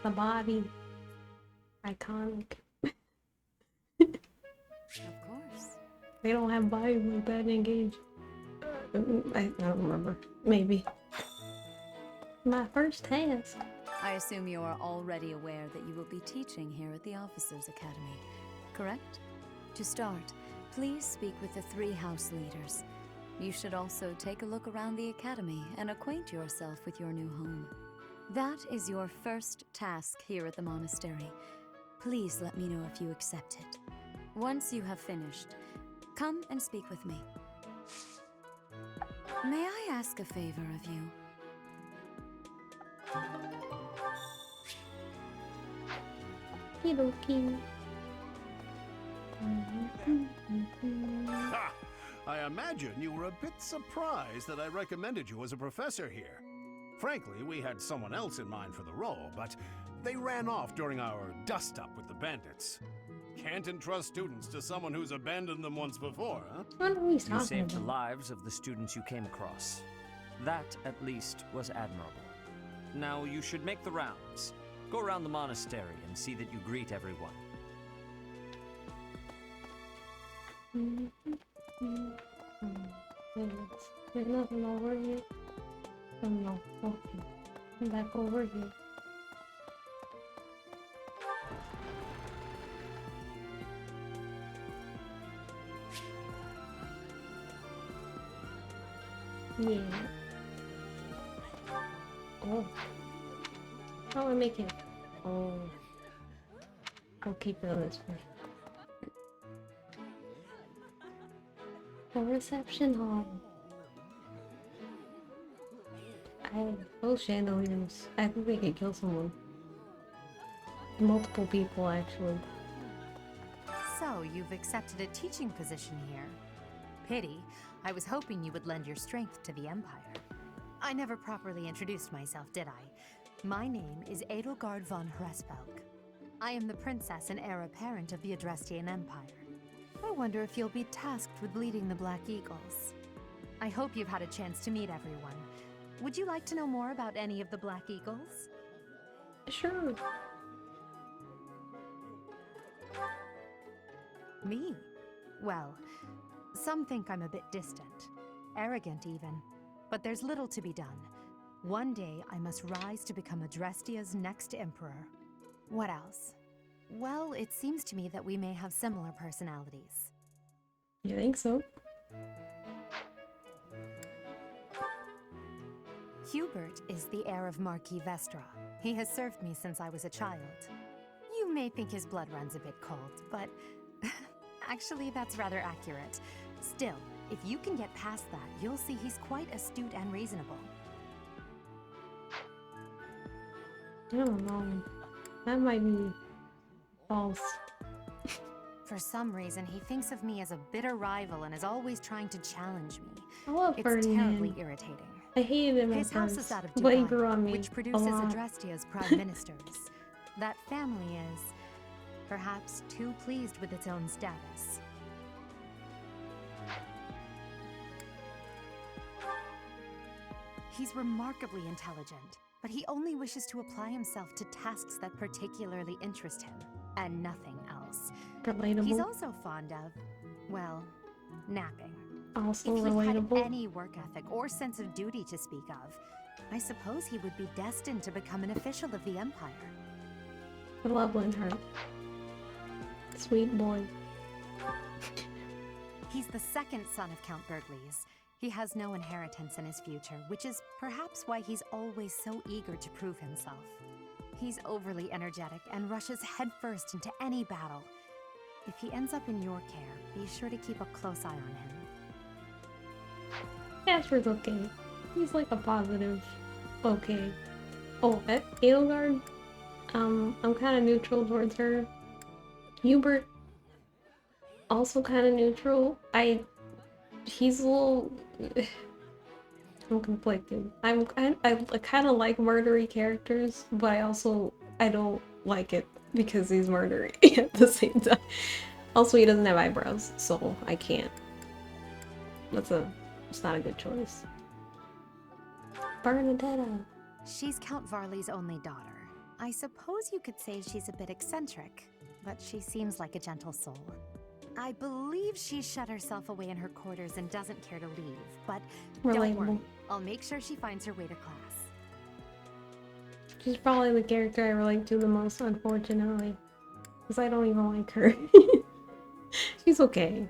[SPEAKER 1] The body. Iconic.
[SPEAKER 13] Of course.
[SPEAKER 1] They don't have bodies like that engaged. I don't remember. Maybe. My first task.
[SPEAKER 13] I assume you are already aware that you will be teaching here at the Officers' Academy, correct? To start, please speak with the 3 house leaders. You should also take a look around the academy and acquaint yourself with your new home. That is your first task here at the monastery. Please let me know if you accept it. Once you have finished, come and speak with me. May I ask a favor of you?
[SPEAKER 1] Okie
[SPEAKER 9] Ha! I imagine you were a bit surprised that I recommended you as a professor here. Frankly, we had someone else in mind for the role, but they ran off during our dust-up with the bandits. Can't entrust students to someone who's abandoned them once before, huh?
[SPEAKER 1] What are we
[SPEAKER 10] You
[SPEAKER 1] talking
[SPEAKER 10] saved the
[SPEAKER 1] about?
[SPEAKER 10] lives of the students you came across. That, at least, was admirable. Now you should make the rounds. Go around the monastery and see that you greet everyone.
[SPEAKER 1] There's nothing over here. Oh no, okay. I'm back over here. Yeah. Oh. How do I make it? Oh. I'll keep it on this way. A reception hall. Those chandeliers. I think they could kill someone. Multiple people, actually.
[SPEAKER 7] So, you've accepted a teaching position here. Pity. I was hoping you would lend your strength to the Empire. I never properly introduced myself, did I? My name is Edelgard von Hresvelg. I am the princess and heir apparent of the Adrestian Empire. I wonder if you'll be tasked with leading the Black Eagles. I hope you've had a chance to meet everyone. Would you like to know more about any of the Black Eagles?
[SPEAKER 1] Sure.
[SPEAKER 7] Me? Well, some think I'm a bit distant. Arrogant, even. But there's little to be done. One day, I must rise to become Adrestia's next emperor. What else? Well, it seems to me that we may have similar personalities.
[SPEAKER 1] You think so?
[SPEAKER 7] Hubert is the heir of Marquis Vestra. He has served me since I was a child. You may think his blood runs a bit cold, but actually that's rather accurate. Still, if you can get past that, you'll see he's quite astute and reasonable.
[SPEAKER 1] I don't know. That might be false.
[SPEAKER 7] For some reason, he thinks of me as a bitter rival and is always trying to challenge me.
[SPEAKER 1] I love
[SPEAKER 7] It's
[SPEAKER 1] Ferdinand.
[SPEAKER 7] terribly irritating.
[SPEAKER 1] I hated him
[SPEAKER 7] His
[SPEAKER 1] at
[SPEAKER 7] house
[SPEAKER 1] first,
[SPEAKER 7] is out of
[SPEAKER 1] but he
[SPEAKER 7] Dubai,
[SPEAKER 1] grew on me
[SPEAKER 7] which
[SPEAKER 1] a
[SPEAKER 7] produces
[SPEAKER 1] lot.
[SPEAKER 7] Adrestia's prime ministers. That family is perhaps too pleased with its own status. He's remarkably intelligent, but he only wishes to apply himself to tasks that particularly interest him, and nothing else.
[SPEAKER 1] Relatable.
[SPEAKER 7] He's also fond of, well, napping.
[SPEAKER 1] Also
[SPEAKER 7] If he had
[SPEAKER 1] relatable.
[SPEAKER 7] any work ethic or sense of duty to speak of, I suppose he would be destined to become an official of the Empire.
[SPEAKER 1] I love Linhart. Sweet boy.
[SPEAKER 7] He's the second son of Count Bergles. He has no inheritance in his future, which is perhaps why he's always so eager to prove himself. He's overly energetic and rushes headfirst into any battle. If he ends up in your care, be sure to keep a close eye on him.
[SPEAKER 1] Casper's okay. He's like a positive. Okay. Oh, Edelgard? I'm kind of neutral towards her. Hubert? Also kind of neutral. He's a little... I'm conflicted. I kind of like murdery characters, but I don't like it because he's murdery at the same time. Also, he doesn't have eyebrows, so I can't. It's not a good choice. Bernadetta.
[SPEAKER 7] She's Count Varley's only daughter. I suppose you could say she's a bit eccentric, but she seems like a gentle soul. I believe she shut herself away in her quarters and doesn't care to leave, but don't worry, I'll make sure she finds her way to class.
[SPEAKER 1] She's probably the character I relate to the most, unfortunately. Because I don't even like her. She's okay.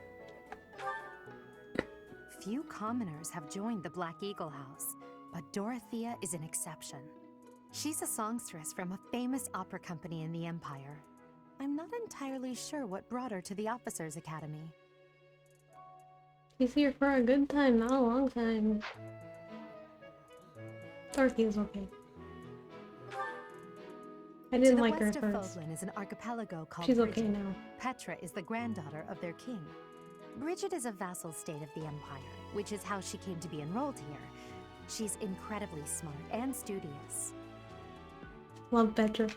[SPEAKER 7] Few commoners have joined the Black Eagle House, but Dorothea is an exception. She's a songstress from a famous opera company in the Empire. I'm not entirely sure what brought her to the Officers' Academy.
[SPEAKER 1] She's here for a good time, not a long time. Dorothea's okay. I didn't like her
[SPEAKER 7] To
[SPEAKER 1] at
[SPEAKER 7] the west
[SPEAKER 1] first.
[SPEAKER 7] of Fodlan is an archipelago called
[SPEAKER 1] She's okay
[SPEAKER 7] Bridget.
[SPEAKER 1] now.
[SPEAKER 7] Petra is the granddaughter of their king. Bridget is a vassal state of the Empire, which is how she came to be enrolled here. She's incredibly smart and studious.
[SPEAKER 1] Love Petra.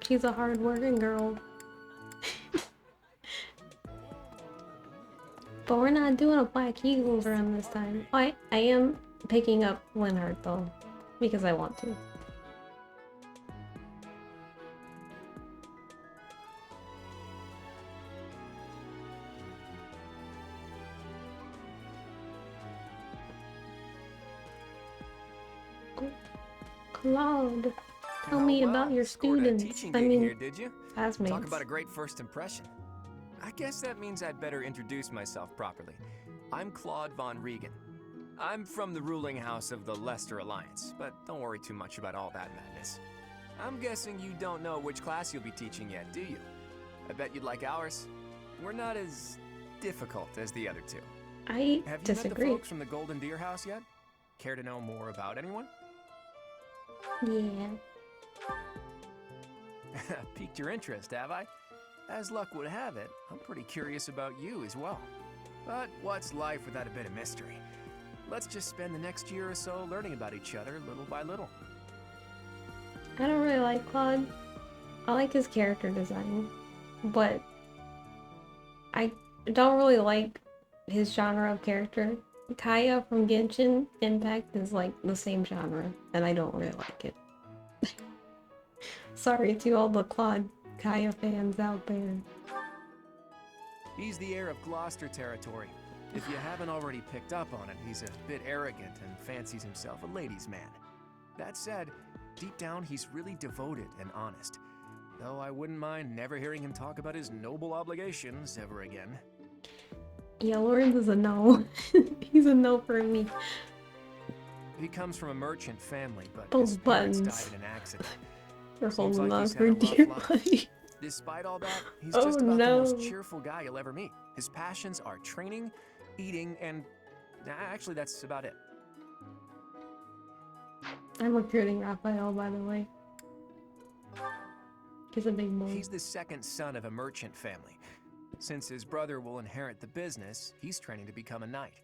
[SPEAKER 1] She's a hard-working girl. But we're not doing a Black Eagles run this time. I am picking up Linhardt though, because I want to. Claude, tell me about your students. I mean,
[SPEAKER 8] here, did you?
[SPEAKER 1] classmates.
[SPEAKER 8] Talk about a great first impression. I guess that means I'd better introduce myself properly. I'm Claude von Regan. I'm from the ruling house of the Leicester Alliance, but don't worry too much about all that madness. I'm guessing you don't know which class you'll be teaching yet, do you? I bet you'd like ours. We're not as difficult as the other two.
[SPEAKER 1] I
[SPEAKER 8] Have you
[SPEAKER 1] disagree.
[SPEAKER 8] met the folks from the Golden Deer House yet? Care to know more about anyone?
[SPEAKER 1] Yeah.
[SPEAKER 8] Piqued your interest, have I? As luck would have it, I'm pretty curious about you as well. But what's life without a bit of mystery? Let's just spend the next year or so learning about each other little by little.
[SPEAKER 1] I don't really like Claude. I like his character design, but I don't really like his genre of character. Kaya from Genshin Impact is like the same genre, and I don't really like it. Sorry to all the Claude Kaya fans out there.
[SPEAKER 8] He's the heir of Gloucester territory. If you haven't already picked up on it, he's a bit arrogant and fancies himself a ladies' man. That said, deep down he's really devoted and honest. Though I wouldn't mind never hearing him talk about his noble obligations ever again.
[SPEAKER 1] Yeah, Lawrence is a no. He's a no for me.
[SPEAKER 8] He comes from a merchant family, but
[SPEAKER 1] Those
[SPEAKER 8] his parents
[SPEAKER 1] buttons.
[SPEAKER 8] died in an accident.
[SPEAKER 1] They're
[SPEAKER 8] Seems
[SPEAKER 1] holding
[SPEAKER 8] like
[SPEAKER 1] on
[SPEAKER 8] he's
[SPEAKER 1] for
[SPEAKER 8] had a
[SPEAKER 1] dear
[SPEAKER 8] rough
[SPEAKER 1] life.
[SPEAKER 8] life. Despite all that, he's
[SPEAKER 1] Oh,
[SPEAKER 8] just about the most
[SPEAKER 1] no.
[SPEAKER 8] cheerful guy you'll ever meet. His passions are training, eating, and actually that's about it.
[SPEAKER 1] I'm recruiting Raphael, by the way. He's a big boy.
[SPEAKER 8] He's the second son of a merchant family. Since his brother will inherit the business, he's training to become a knight.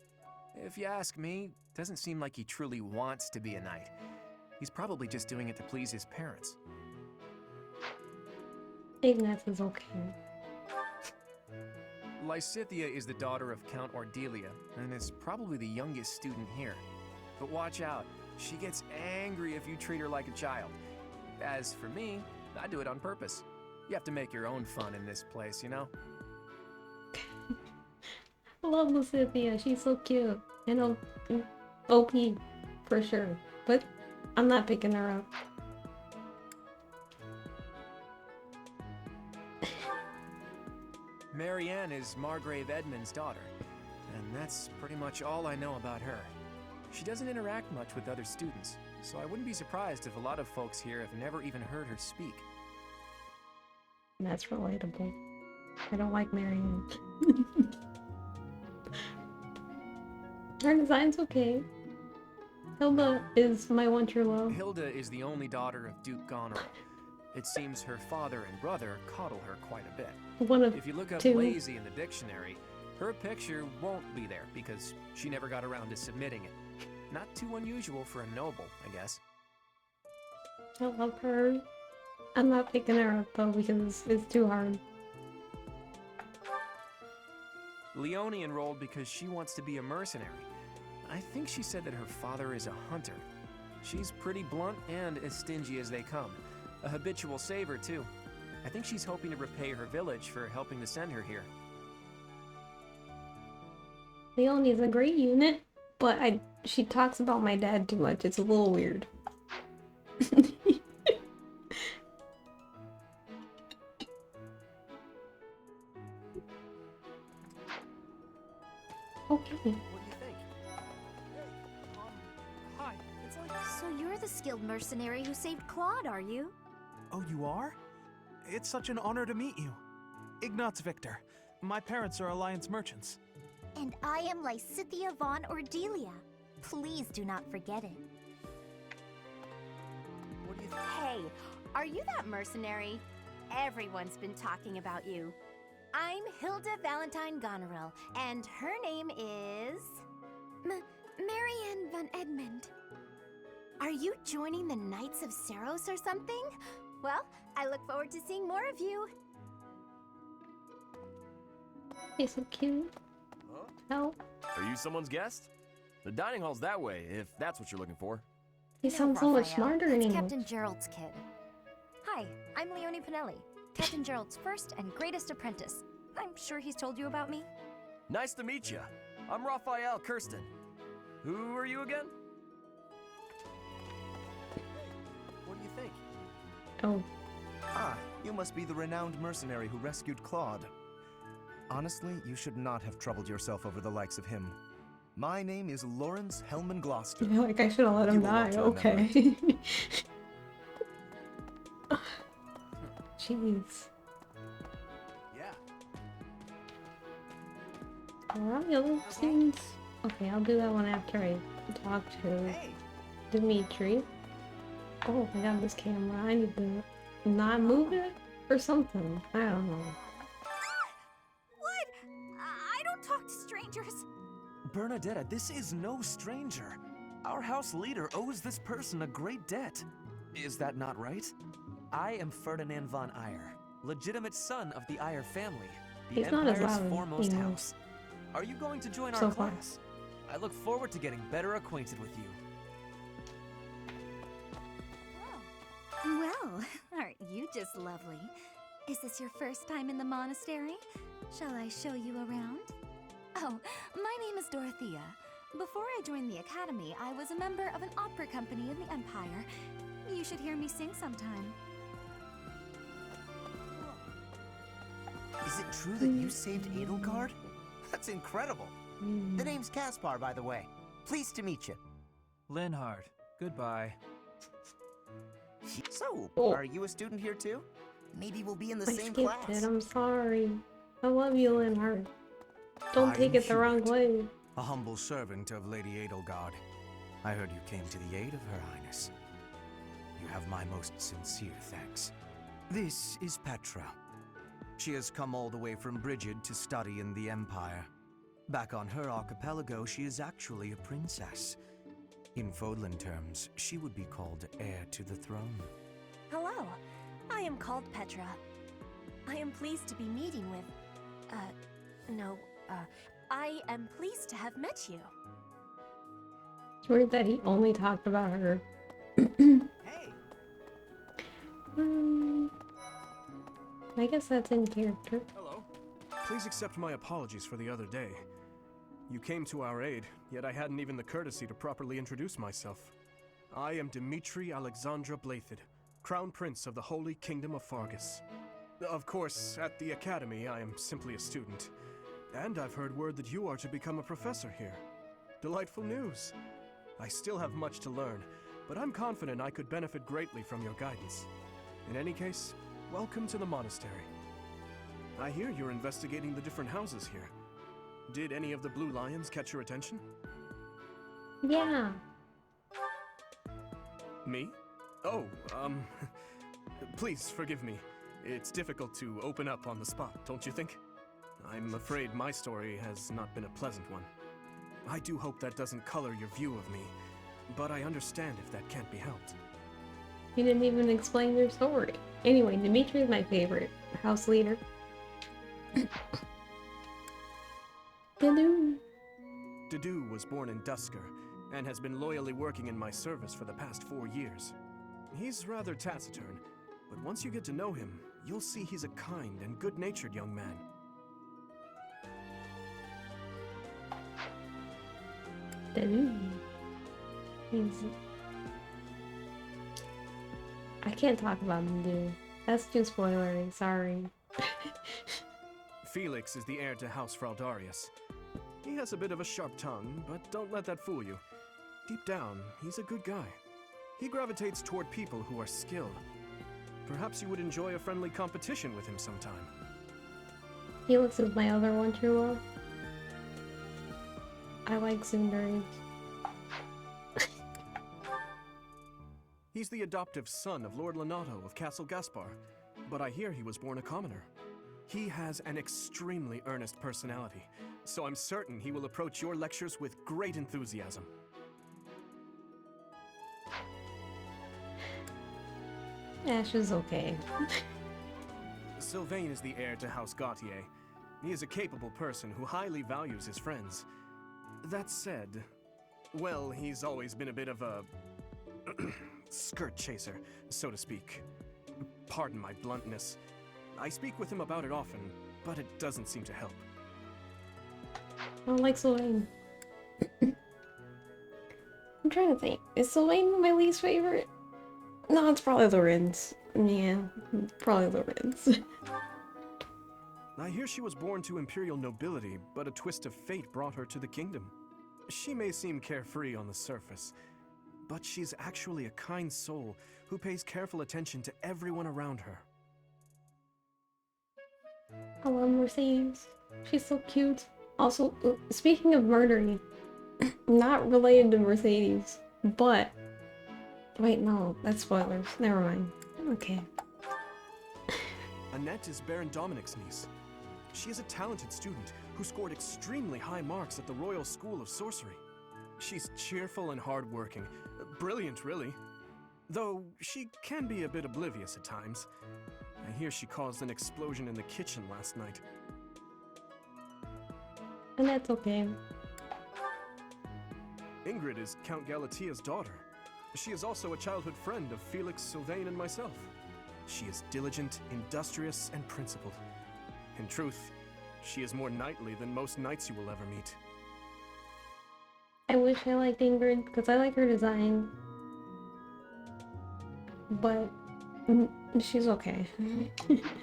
[SPEAKER 8] If you ask me, doesn't seem like he truly wants to be a knight. He's probably just doing it to please his parents.
[SPEAKER 1] Ignatz is okay.
[SPEAKER 8] Lysithea is the daughter of Count Ordelia, and is probably the youngest student here. But watch out, she gets angry if you treat her like a child. As for me, I do it on purpose. You have to make your own fun in this place, you know?
[SPEAKER 1] I love Lysithea, she's so cute. And OP, for sure. But I'm not picking her up.
[SPEAKER 8] Marianne is Margrave Edmund's daughter, and that's pretty much all I know about her. She doesn't interact much with other students, so I wouldn't be surprised if a lot of folks here have never even heard her speak.
[SPEAKER 1] That's relatable. I don't like Marianne. Her design's okay. Hilda is my one true love.
[SPEAKER 8] Hilda is the only daughter of Duke Goneril. It seems her father and brother coddle her quite a bit.
[SPEAKER 1] One of
[SPEAKER 8] If you look up
[SPEAKER 1] two.
[SPEAKER 8] lazy in the dictionary, her picture won't be there because she never got around to submitting it. Not too unusual for a noble, I guess.
[SPEAKER 1] I love her. I'm not picking her up though because it's too hard.
[SPEAKER 8] Leone enrolled because she wants to be a mercenary. I think she said that her father is a hunter. She's pretty blunt and as stingy as they come. A habitual saver, too. I think she's hoping to repay her village for helping to send her here.
[SPEAKER 1] Leonie's a great unit, but she talks about my dad too much. It's a little weird. Okay.
[SPEAKER 6] What do you think?
[SPEAKER 5] Hi, it's like...
[SPEAKER 3] So you're the skilled mercenary who saved Claude, are you?
[SPEAKER 5] Oh, you are? It's such an honor to meet you. Ignatz Victor. My parents are Alliance merchants.
[SPEAKER 3] And I am Lysithia von Ordelia. Please do not forget it.
[SPEAKER 6] What do you think?
[SPEAKER 14] Hey, are you that mercenary? Everyone's been talking about you. I'm Hilda Valentine Goneril, and her name is...
[SPEAKER 3] Marianne von Edmund.
[SPEAKER 14] Are you joining the Knights of Saros or something? Well, I look forward to seeing more of you.
[SPEAKER 1] He's so cute. Oh.
[SPEAKER 15] Are you someone's guest? The dining hall's that way, if that's what you're looking for.
[SPEAKER 1] He sounds so much smarter than he
[SPEAKER 14] Captain Gerald's kid. Hi, I'm Leonie Pinelli, Captain Gerald's first and greatest apprentice. I'm sure he's told you about me.
[SPEAKER 15] Nice to meet you. I'm Raphael Kirsten. Who are you again?
[SPEAKER 6] What do you think?
[SPEAKER 1] Oh.
[SPEAKER 6] Ah, you must be the renowned mercenary who rescued Claude. Honestly, you should not have troubled yourself over the likes of him. My name is Lawrence Hellman Gloucester.
[SPEAKER 1] I feel like I should have let him die. Okay. Jeez.
[SPEAKER 6] Yeah.
[SPEAKER 1] Alright, seems... Okay, I'll do that one after I talk to Dimitri. Oh my god, this camera. I need to not move it or something. I don't know.
[SPEAKER 14] What? I don't talk to strangers.
[SPEAKER 16] Bernadetta, this is no stranger. Our house leader owes this person a great debt. Is that not right? I am Ferdinand von Eyre, legitimate son of the Eyre family, the
[SPEAKER 1] He's not as
[SPEAKER 16] Empire's
[SPEAKER 1] loud,
[SPEAKER 16] foremost
[SPEAKER 1] you know.
[SPEAKER 16] house. Are you going to join
[SPEAKER 1] So
[SPEAKER 16] our
[SPEAKER 1] far.
[SPEAKER 16] class? I look forward to getting better acquainted with you.
[SPEAKER 3] Well, aren't you just lovely? Is this your first time in the monastery? Shall I show you around?
[SPEAKER 13] Oh, my name is Dorothea. Before I joined the academy, I was a member of an opera company in the Empire. You should hear me sing sometime.
[SPEAKER 17] Is it true that you saved Edelgard? That's incredible. The name's Caspar, by the way. Pleased to meet you.
[SPEAKER 8] Linhard, goodbye.
[SPEAKER 17] So,
[SPEAKER 1] Oh.
[SPEAKER 17] are you a student here too? Maybe we'll be in the
[SPEAKER 1] I
[SPEAKER 17] same
[SPEAKER 1] skipped
[SPEAKER 17] class.
[SPEAKER 1] it. I'm sorry. I love you, Linhard. Don't
[SPEAKER 18] I
[SPEAKER 1] take
[SPEAKER 18] am
[SPEAKER 1] it the wrong
[SPEAKER 18] Hubert,
[SPEAKER 1] way.
[SPEAKER 18] a humble servant of Lady Edelgard. I heard you came to the aid of Her Highness. You have my most sincere thanks. This is Petra. She has come all the way from Brigid to study in the Empire. Back on her archipelago, she is actually a princess. In Fodlan terms, she would be called heir to the throne.
[SPEAKER 11] Hello, I am called Petra. I am pleased to be meeting with... I am pleased to have met you.
[SPEAKER 1] It's weird that he only talked about her.
[SPEAKER 17] Hey!
[SPEAKER 1] I guess that's in character.
[SPEAKER 6] Hello. Please accept my apologies for the other day. You came to our aid, yet I hadn't even the courtesy to properly introduce myself. I am Dimitri Alexandra Blathid, Crown Prince of the Holy Kingdom of Fargus. Of course, at the Academy, I am simply a student. And I've heard word that you are to become a professor here. Delightful news. I still have much to learn, but I'm confident I could benefit greatly from your guidance. In any case, welcome to the monastery. I hear you're investigating the different houses here. Did any of the Blue Lions catch your attention?
[SPEAKER 1] Yeah.
[SPEAKER 6] Me? Oh, please forgive me. It's difficult to open up on the spot, don't you think? I'm afraid my story has not been a pleasant one. I do hope that doesn't color your view of me, but I understand if that can't be helped.
[SPEAKER 1] You didn't even explain your story. Anyway, Dimitri is my favorite house leader.
[SPEAKER 6] Dedu was born in Dusker, and has been loyally working in my service for the past 4 years. He's rather taciturn, but once you get to know him, you'll see he's a kind and good-natured young man.
[SPEAKER 1] I can't talk about him, dude. That's too spoilery, sorry.
[SPEAKER 6] Felix is the heir to House Fraldarius. He has a bit of a sharp tongue, but don't let that fool you. Deep down, he's a good guy. He gravitates toward people who are skilled. Perhaps you would enjoy a friendly competition with him sometime.
[SPEAKER 1] Felix is my other one true love. I like Cinderies.
[SPEAKER 6] He's the adoptive son of Lord Lenato of Castle Gaspar, but I hear he was born a commoner. He has an extremely earnest personality, so I'm certain he will approach your lectures with great enthusiasm.
[SPEAKER 1] Ash is okay.
[SPEAKER 6] Sylvain is the heir to House Gautier. He is a capable person who highly values his friends. That said, well, he's always been a bit of a skirt chaser, so to speak. Pardon my bluntness. I speak with him about it often, but it doesn't seem to help.
[SPEAKER 1] I don't like Sylvain. I'm trying to think. Is Sylvain my least favorite? No, it's probably Lorenz. Yeah, probably Lorenz.
[SPEAKER 6] I hear she was born to imperial nobility, but a twist of fate brought her to the kingdom. She may seem carefree on the surface, but she's actually a kind soul who pays careful attention to everyone around her.
[SPEAKER 1] I love Mercedes. She's so cute. Also, speaking of murdering, not related to Mercedes, but... Wait, no, that's spoilers. Never mind. Okay.
[SPEAKER 6] Annette is Baron Dominic's niece. She is a talented student who scored extremely high marks at the Royal School of Sorcery. She's cheerful and hardworking. Brilliant, really. Though she can be a bit oblivious at times. I hear she caused an explosion in the kitchen last night.
[SPEAKER 1] And that's okay.
[SPEAKER 6] Ingrid is Count Galatia's daughter. She is also a childhood friend of Felix, Sylvain, and myself. She is diligent, industrious, and principled. In truth, she is more knightly than most knights you will ever meet.
[SPEAKER 1] I wish I liked Ingrid, because I like her design. But she's okay.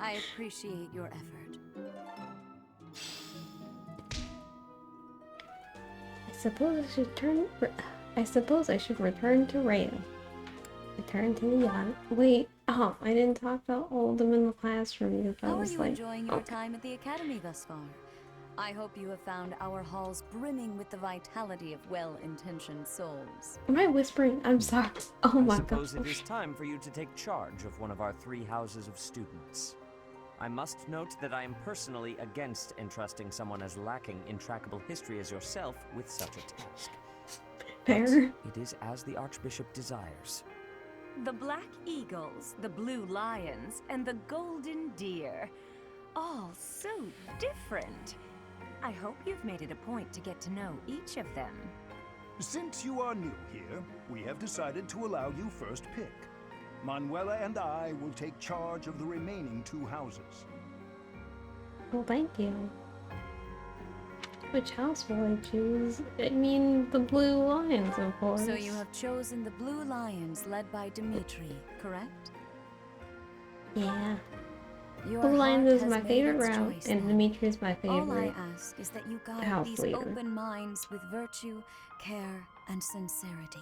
[SPEAKER 13] I appreciate your effort.
[SPEAKER 1] I suppose I should return to Rhea. Return to the yacht. Wait, I didn't talk about all of them in the classroom because I
[SPEAKER 13] How are
[SPEAKER 1] was
[SPEAKER 13] you
[SPEAKER 1] like,
[SPEAKER 13] enjoying your time at the academy thus far? I hope you have found our halls brimming with the vitality of well-intentioned souls.
[SPEAKER 1] Am I whispering? I'm sorry. Oh my
[SPEAKER 10] I suppose
[SPEAKER 1] gosh.
[SPEAKER 10] it is time for you to take charge of one of our 3 houses of students. I must note that I am personally against entrusting someone as lacking in trackable history as yourself with such a task.
[SPEAKER 1] Fair.
[SPEAKER 10] But it is as the Archbishop desires.
[SPEAKER 11] The Black Eagles, the Blue Lions, and the Golden Deer. All so different. I hope you've made it a point to get to know each of them.
[SPEAKER 12] Since you are new here, we have decided to allow you first pick. Manuela and I will take charge of the remaining 2 houses.
[SPEAKER 1] Well, thank you. Which house will I choose? I mean, the Blue Lions, of course.
[SPEAKER 13] So you have chosen the Blue Lions led by Dimitri, correct?
[SPEAKER 1] Yeah.
[SPEAKER 13] Your
[SPEAKER 1] Blue Lions
[SPEAKER 13] heart
[SPEAKER 1] is
[SPEAKER 13] has
[SPEAKER 1] my
[SPEAKER 13] made
[SPEAKER 1] favorite
[SPEAKER 13] its
[SPEAKER 1] route,
[SPEAKER 13] choice,
[SPEAKER 1] and
[SPEAKER 13] then.
[SPEAKER 1] Dimitri is my
[SPEAKER 13] All I
[SPEAKER 1] favorite
[SPEAKER 13] ask is that you guide
[SPEAKER 1] house
[SPEAKER 13] these
[SPEAKER 1] leader.
[SPEAKER 13] open minds with virtue, care, and sincerity.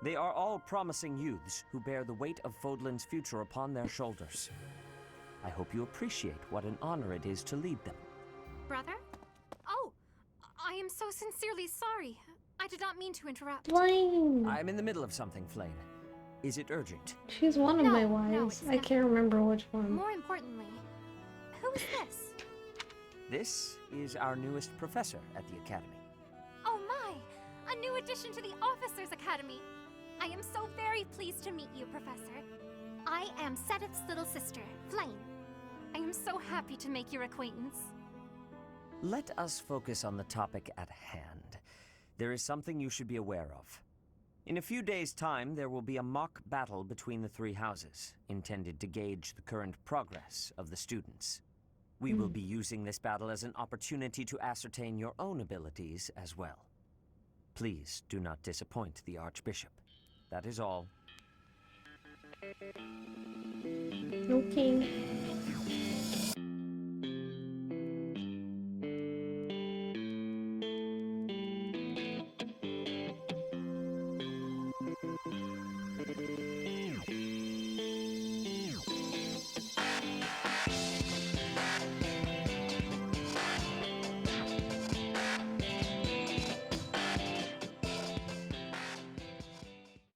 [SPEAKER 10] They are all promising youths who bear the weight of Fodlan's future upon their shoulders. I hope you appreciate what an honor it is to lead them.
[SPEAKER 19] Brother? Oh, I am so sincerely sorry. I did not mean to interrupt.
[SPEAKER 1] Flame!
[SPEAKER 10] I'm in the middle of something, Flame. Is it urgent?
[SPEAKER 1] She's one of
[SPEAKER 19] No,
[SPEAKER 1] my
[SPEAKER 19] no,
[SPEAKER 1] wives.
[SPEAKER 19] it's
[SPEAKER 1] I
[SPEAKER 19] not.
[SPEAKER 1] can't remember which one.
[SPEAKER 19] More importantly, who is this?
[SPEAKER 10] This is our newest professor at the Academy.
[SPEAKER 19] Oh my! A new addition to the Officers' Academy! I am so very pleased to meet you, Professor. I am Sedith's little sister, Flame. I am so happy to make your acquaintance.
[SPEAKER 10] Let us focus on the topic at hand. there is something you should be aware of. In a few days' time, there will be a mock battle between the three houses, intended to gauge the current progress of the students. We will be using this battle as an opportunity to ascertain your own abilities as well. Please do not disappoint the Archbishop. That is all.
[SPEAKER 1] Okay.